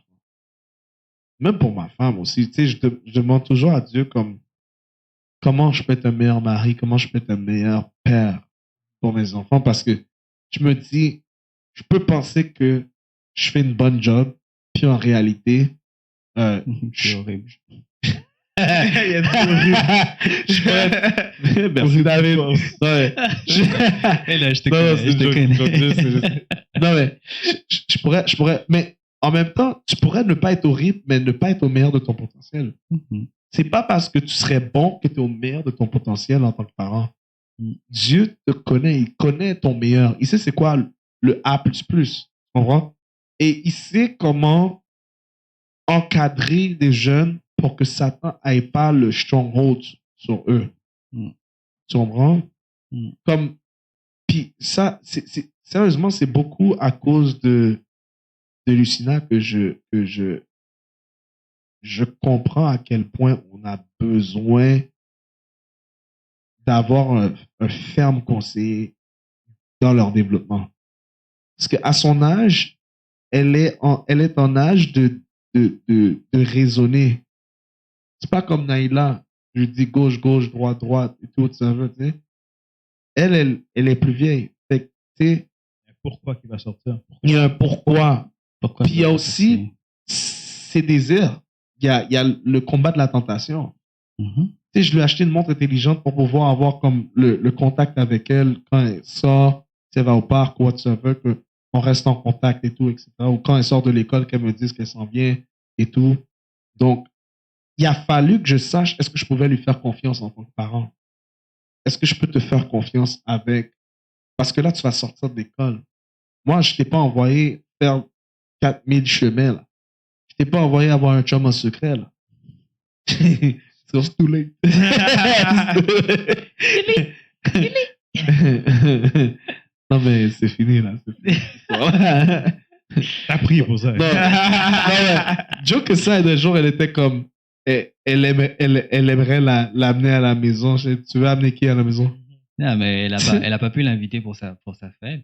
Même pour ma femme aussi. Tu sais, je demande toujours à Dieu comment je peux être un meilleur mari, comment je peux être un meilleur père pour mes enfants, parce que je me dis, je peux penser que je fais une bonne job, puis en réalité, c'est horrible. Il y a des Merci David. Et là, je te connais. Non, mais je pourrais, mais en même temps, tu pourrais ne pas être au rythme, mais ne pas être au meilleur de ton potentiel. C'est pas parce que tu serais bon que tu es au meilleur de ton potentiel en tant que parent. Dieu te connaît, il connaît ton meilleur. Il sait c'est quoi le A++. Tu comprends? Et il sait comment encadrer des jeunes pour que Satan n'ait pas le stronghold sur eux. Tu comprends? Comme, puis ça, sérieusement, c'est beaucoup à cause de Lucina que je comprends à quel point on a besoin d'avoir un ferme conseiller dans leur développement. Parce qu'à son âge, elle est en âge de raisonner. C'est pas comme Naïla, je dis gauche, gauche, droite, droite, et tout, ça veut dire. Elle est plus vieille. Fait que, tu sais, il y a un pourquoi qui va sortir. Il y a un pourquoi. Puis il y a aussi ses désirs. Il y a le combat de la tentation. Tu sais, je lui ai acheté une montre intelligente pour pouvoir avoir comme le contact avec elle quand elle sort, si elle va au parc ou whatsoever, qu'on reste en contact et tout, etc. Ou quand elle sort de l'école, qu'elle me dise qu'elle s'en vient et tout. Donc, il a fallu que je sache est-ce que je pouvais lui faire confiance en tant que parent. Est-ce que je peux te faire confiance avec... Parce que là, tu vas sortir de l'école. Moi, je ne t'ai pas envoyé faire 4000 chemins. Là. Je ne t'ai pas envoyé avoir un chum en secret. Là. C'est too late. Non, mais c'est fini, là. C'est fini. T'as prié pour ça. Non, ouais. Joe que ça, un jour, elle était comme, elle aimerait l'amener à la maison. Tu veux amener qui à la maison? Non, mais elle a pas pu l'inviter pour sa fête.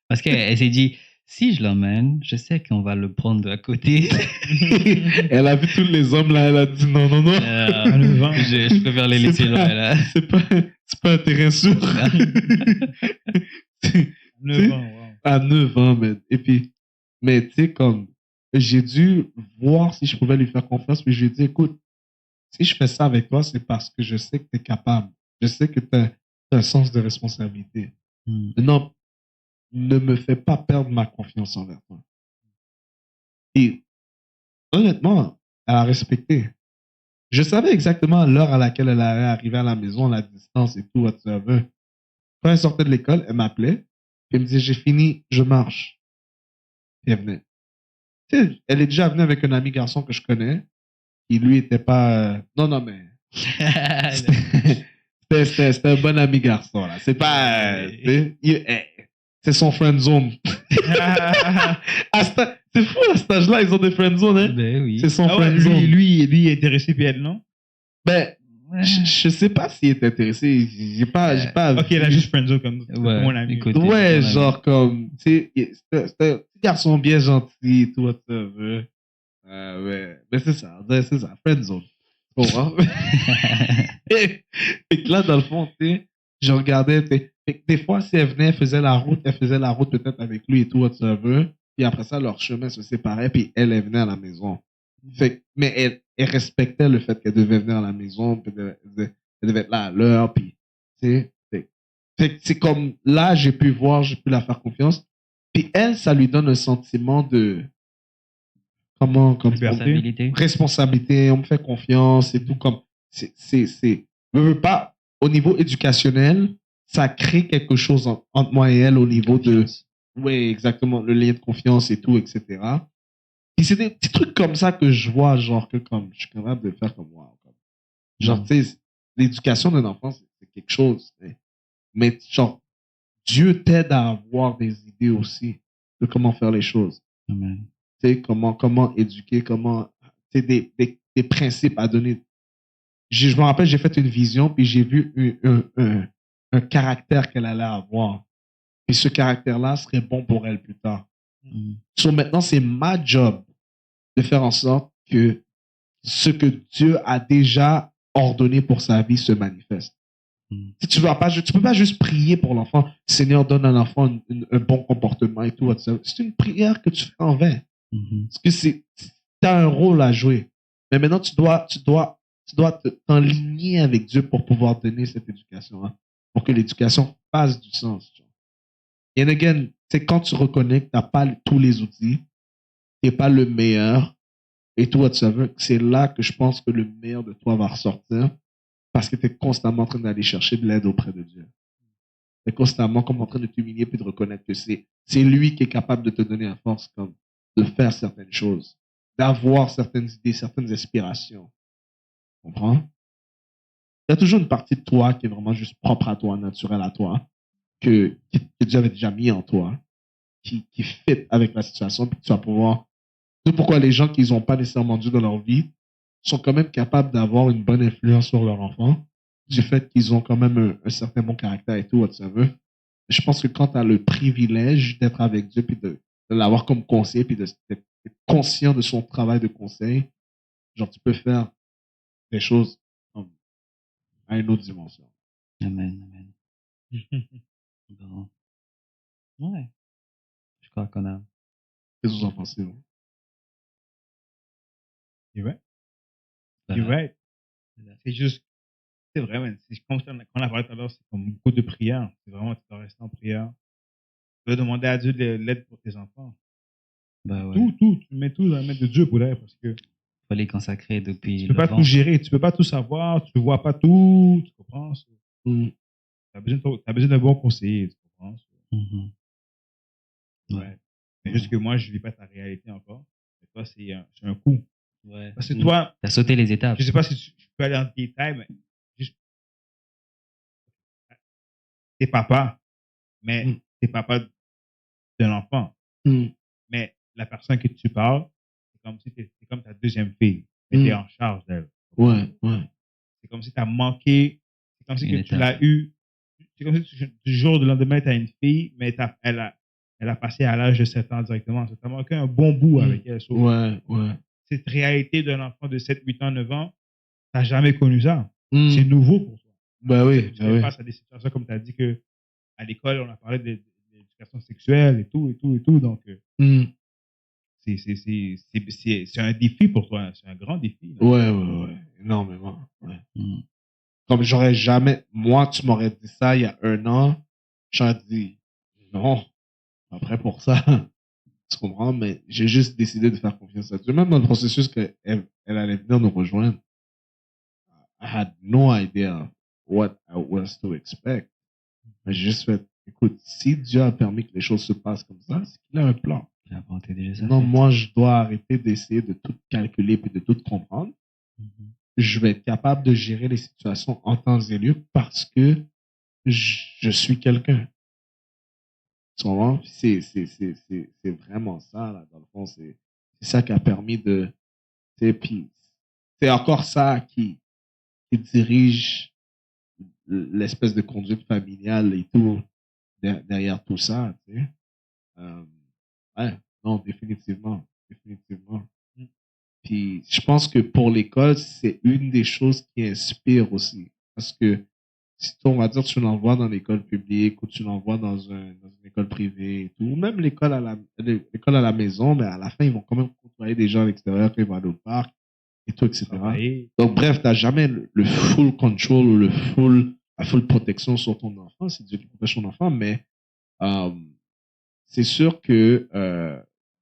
Parce qu'elle s'est dit, si je l'emmène, je sais qu'on va le prendre à côté. Elle a vu tous les hommes là, elle a dit non, non, non. Je préfère les laisser là. Là. C'est pas un terrain sûr. 9 ans, wow. À 9 ans, man. Et puis, mais tu sais, comme, j'ai dû voir si je pouvais lui faire confiance, puis je lui ai dit, écoute, si je fais ça avec toi, c'est parce que je sais que tu es capable. Je sais que tu as un sens de responsabilité. Non, ne me fais pas perdre ma confiance envers toi. Et honnêtement, elle a respecté. Je savais exactement l'heure à laquelle elle allait arriver à la maison, la distance et tout, whatsoever. Quand elle sortait de l'école, elle m'appelait, puis elle me disait, j'ai fini, je marche. Et elle venait. Tu sais, elle est déjà venue avec un ami garçon que je connais, qui lui était pas... Non, non, mais... C'était un bon ami garçon, là. C'est pas... c'est son friend zone. C'est fou, à cet âge-là, ils ont des friend zones, hein? Ben oui. C'est son Ah ouais, friend zone. lui est intéressé, puis elle, non? Ben, je sais pas s'il est intéressé. J'ai pas Ok, il a juste friendzone comme Ouais, mon ami. écoute. Ouais, Ton ami. genre comme, tu sais, c'est un petit garçon bien gentil et tout, whatever. Ouais, mais c'est ça, friendzone. Tu comprends? Fait que là, dans le fond, tu sais, je regardais, fait que des fois, si elle venait, elle faisait la route peut-être avec lui et tout, whatever. Puis après ça, leur chemin se séparait, puis elle venait à la maison. Fait que, mais elle respectait le fait qu'elle devait venir à la maison, puis elle devait être là à l'heure, puis, tu sais. Fait que c'est comme, là, j'ai pu la faire confiance. Puis elle, ça lui donne un sentiment de, comme Responsabilité. responsabilité, on me fait confiance et tout, comme, je veux pas, au niveau éducationnel, ça crée quelque chose entre moi et elle au niveau Confiance. oui, exactement, le lien de confiance et tout, etc. Et c'est des petits trucs comme ça que je vois, genre, que comme, je suis capable de faire comme moi. Genre, tu sais, l'éducation d'un enfant, c'est quelque chose. Mais, genre, Dieu t'aide à avoir des idées aussi de comment faire les choses. Amen. Tu sais, comment éduquer, comment, tu sais, des principes à donner. Je me rappelle, j'ai fait une vision, puis j'ai vu un caractère qu'elle allait avoir. Et ce caractère-là serait bon pour elle plus tard. So maintenant, c'est ma job de faire en sorte que ce que Dieu a déjà ordonné pour sa vie se manifeste. Si tu peux pas juste prier pour l'enfant, Seigneur, donne à l'enfant un bon comportement et tout. C'est une prière que tu fais en vain. Parce que tu as un rôle à jouer. Mais maintenant, tu dois t'enligner avec Dieu pour pouvoir donner cette éducation, hein, pour que l'éducation fasse du sens. Et again, c'est quand tu reconnais que tu n'as pas tous les outils, tu n'es pas le meilleur et tout, c'est là que je pense que le meilleur de toi va ressortir parce que tu es constamment en train d'aller chercher de l'aide auprès de Dieu. Tu es constamment comme en train de t'humilier puis de reconnaître que c'est lui qui est capable de te donner la force comme de faire certaines choses, d'avoir certaines idées, certaines aspirations. Tu comprends? Il y a toujours une partie de toi qui est vraiment juste propre à toi, naturelle à toi, que Dieu avait déjà mis en toi, qui fit avec la situation, puis tu vas pouvoir. C'est pourquoi les gens qui n'ont pas nécessairement Dieu dans leur vie sont quand même capables d'avoir une bonne influence sur leur enfant, du fait qu'ils ont quand même un certain bon caractère et tout, whatsoever. Je pense que quand tu as le privilège d'être avec Dieu, puis de l'avoir comme conseiller, puis d'être conscient de son travail de conseil, genre tu peux faire des choses comme à une autre dimension. Amen, amen. Bon. Ouais. Je crois qu'on a. Qu'est-ce que vous en pensez, vous? You're right. Voilà. You're right. C'est juste, c'est vrai, man. Comme on a parlé tout à l'heure, c'est comme beaucoup de prières. C'est vraiment, tu dois rester en prière. Tu dois demander à Dieu de l'aide pour tes enfants. Bah ouais. Tout, tu mets tout dans la main de Dieu pour l'aide parce que Faut les consacrer depuis. tu peux pas tout gérer, tu peux pas tout savoir, tu vois pas tout, tu comprends? Mm. T'as besoin d'un bon conseiller, tu comprends? Ouais. Ouais. C'est juste que moi, je vis pas ta réalité encore. Et toi, c'est un coup. Ouais. Parce que toi, T'as sauté les étapes. je sais pas si tu peux aller en détail, mais juste, t'es papa, mais t'es papa d'un enfant. Mm. Mais la personne que tu parles, c'est comme si c'est comme ta deuxième fille. Mais t'es en charge d'elle. Ouais. C'est comme si tu as manqué. C'est comme si Une que tu étape. l'as eu. C'est comme si du jour au lendemain, tu as une fille, mais elle a passé à l'âge de 7 ans directement. Tu as manqué un bon bout avec elle. So, Ouais. cette réalité d'un enfant de 7, 8 ans, 9 ans, tu n'as jamais connu ça. Mm. C'est nouveau pour toi. Bah oui, Tu fais face à des situations comme tu as dit que à l'école, on a parlé de l'éducation sexuelle et tout. Donc, Mm. c'est un défi pour toi. C'est un grand défi. Là. Ouais. Énormément. Ouais. Mm. Comme j'aurais jamais, moi, tu m'aurais dit ça il y a 1 an, j'aurais dit non, pas prêt pour ça. Tu comprends? Mais j'ai juste décidé de faire confiance à Dieu. Même dans le processus qu'elle allait venir nous rejoindre, I had no idea what I was to expect. Mais j'ai juste fait, écoute, si Dieu a permis que les choses se passent comme ça, c'est qu'il a un plan. J'ai inventé déjà ça. Non, moi, je dois arrêter d'essayer de tout calculer puis de tout comprendre. Mhm. Je vais être capable de gérer les situations en temps et lieu parce que je suis quelqu'un. Tu comprends? C'est vraiment ça, là, dans le fond. C'est ça qui a permis de. Puis c'est encore ça qui dirige l'espèce de conduite familiale et tout derrière tout ça. Tu sais. Ouais, non, définitivement. Puis je pense que pour l'école, c'est une des choses qui inspire aussi. Parce que si on va dire tu l'envoies dans l'école publique ou tu l'envoies dans une école privée et tout, ou même l'école à la maison, mais à la fin, ils vont quand même côtoyer des gens à l'extérieur quand ils vont aller au parc et tout, etc. Travailler. Donc bref, tu n'as jamais le full control ou la full protection sur ton enfant, c'est Dieu qui protège ton enfant, mais c'est sûr que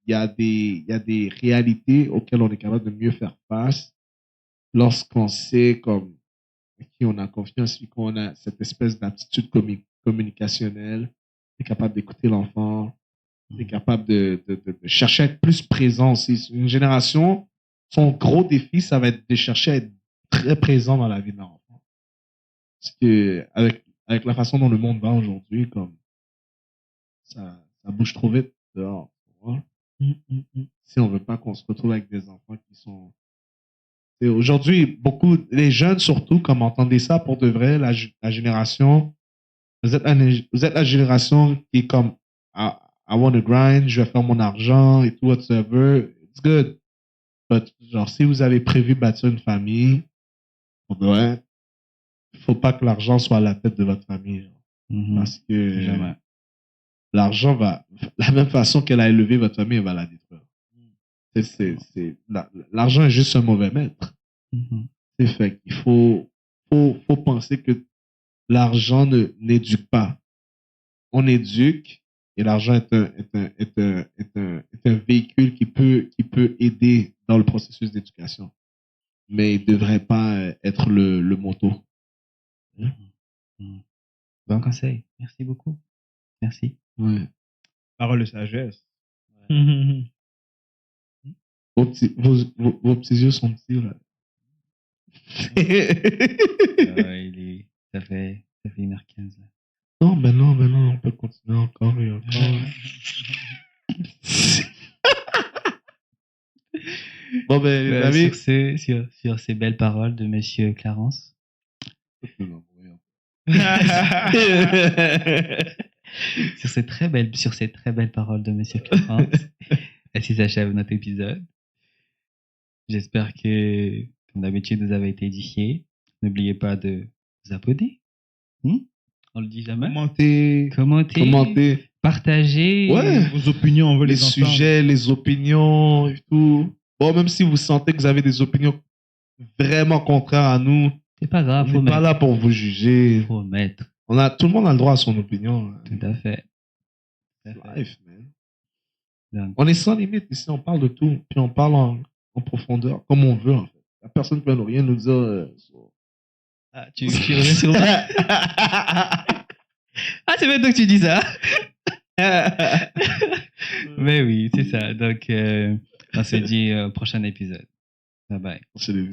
il y a des réalités auxquelles on est capable de mieux faire face lorsqu'on sait comme à qui on a confiance et qu'on a cette espèce d'aptitude communicationnelle, on est capable d'écouter l'enfant, on est capable de chercher à être plus présent aussi. Une génération, son gros défi, ça va être de chercher à être très présent dans la vie de l'enfant. Parce que avec la façon dont le monde va aujourd'hui, comme ça bouge trop vite dehors. Si on veut pas qu'on se retrouve avec des enfants qui sont... Et aujourd'hui, les jeunes surtout, comme entendez ça pour de vrai, la génération, vous êtes la génération qui est comme, I want to grind, je vais faire mon argent et tout, whatever, it's good. But, genre, si vous avez prévu bâtir une famille, pour de vrai, faut pas que l'argent soit à la tête de votre famille. Parce que Jamais. l'argent va, la même façon qu'elle a élevé votre famille, elle va la détruire. L'argent est juste un mauvais maître. C'est fait qu'il faut penser que l'argent n'éduque pas. On éduque et l'argent est un véhicule qui peut aider dans le processus d'éducation. Mais il ne devrait pas être le moto. Bon conseil. Merci beaucoup. Merci. Ouais. Parole de sagesse. Vos petits yeux sont petits, là. Ça fait 1h15 là. Non, on peut continuer encore et encore. Bon, ben, les amis. Sur ces belles paroles de Monsieur Clarence. sur ces très belles paroles de Monsieur Clarence. Ainsi s'achève notre épisode. J'espère que, comme d'habitude, vous avez été édifiés. N'oubliez pas de vous abonner. On le dit jamais. Commentez. Partagez. Ouais. Vos opinions, on veut les les sujets, entendre. les opinions et tout. Bon, même si vous sentez que vous avez des opinions vraiment contraires à nous, c'est pas grave. on n'est pas là pour vous juger. Faut mettre. Tout le monde a le droit à son opinion. Tout à fait. Life, man. Donc, on est sans limite ici, on parle de tout. Puis on parle en profondeur, comme on veut, en fait. La personne ne peut rien nous dire. Tu reviens sur moi. C'est maintenant que tu dis ça. Mais oui, c'est ça. Donc, on se dit au prochain épisode. Bye bye. On se dit,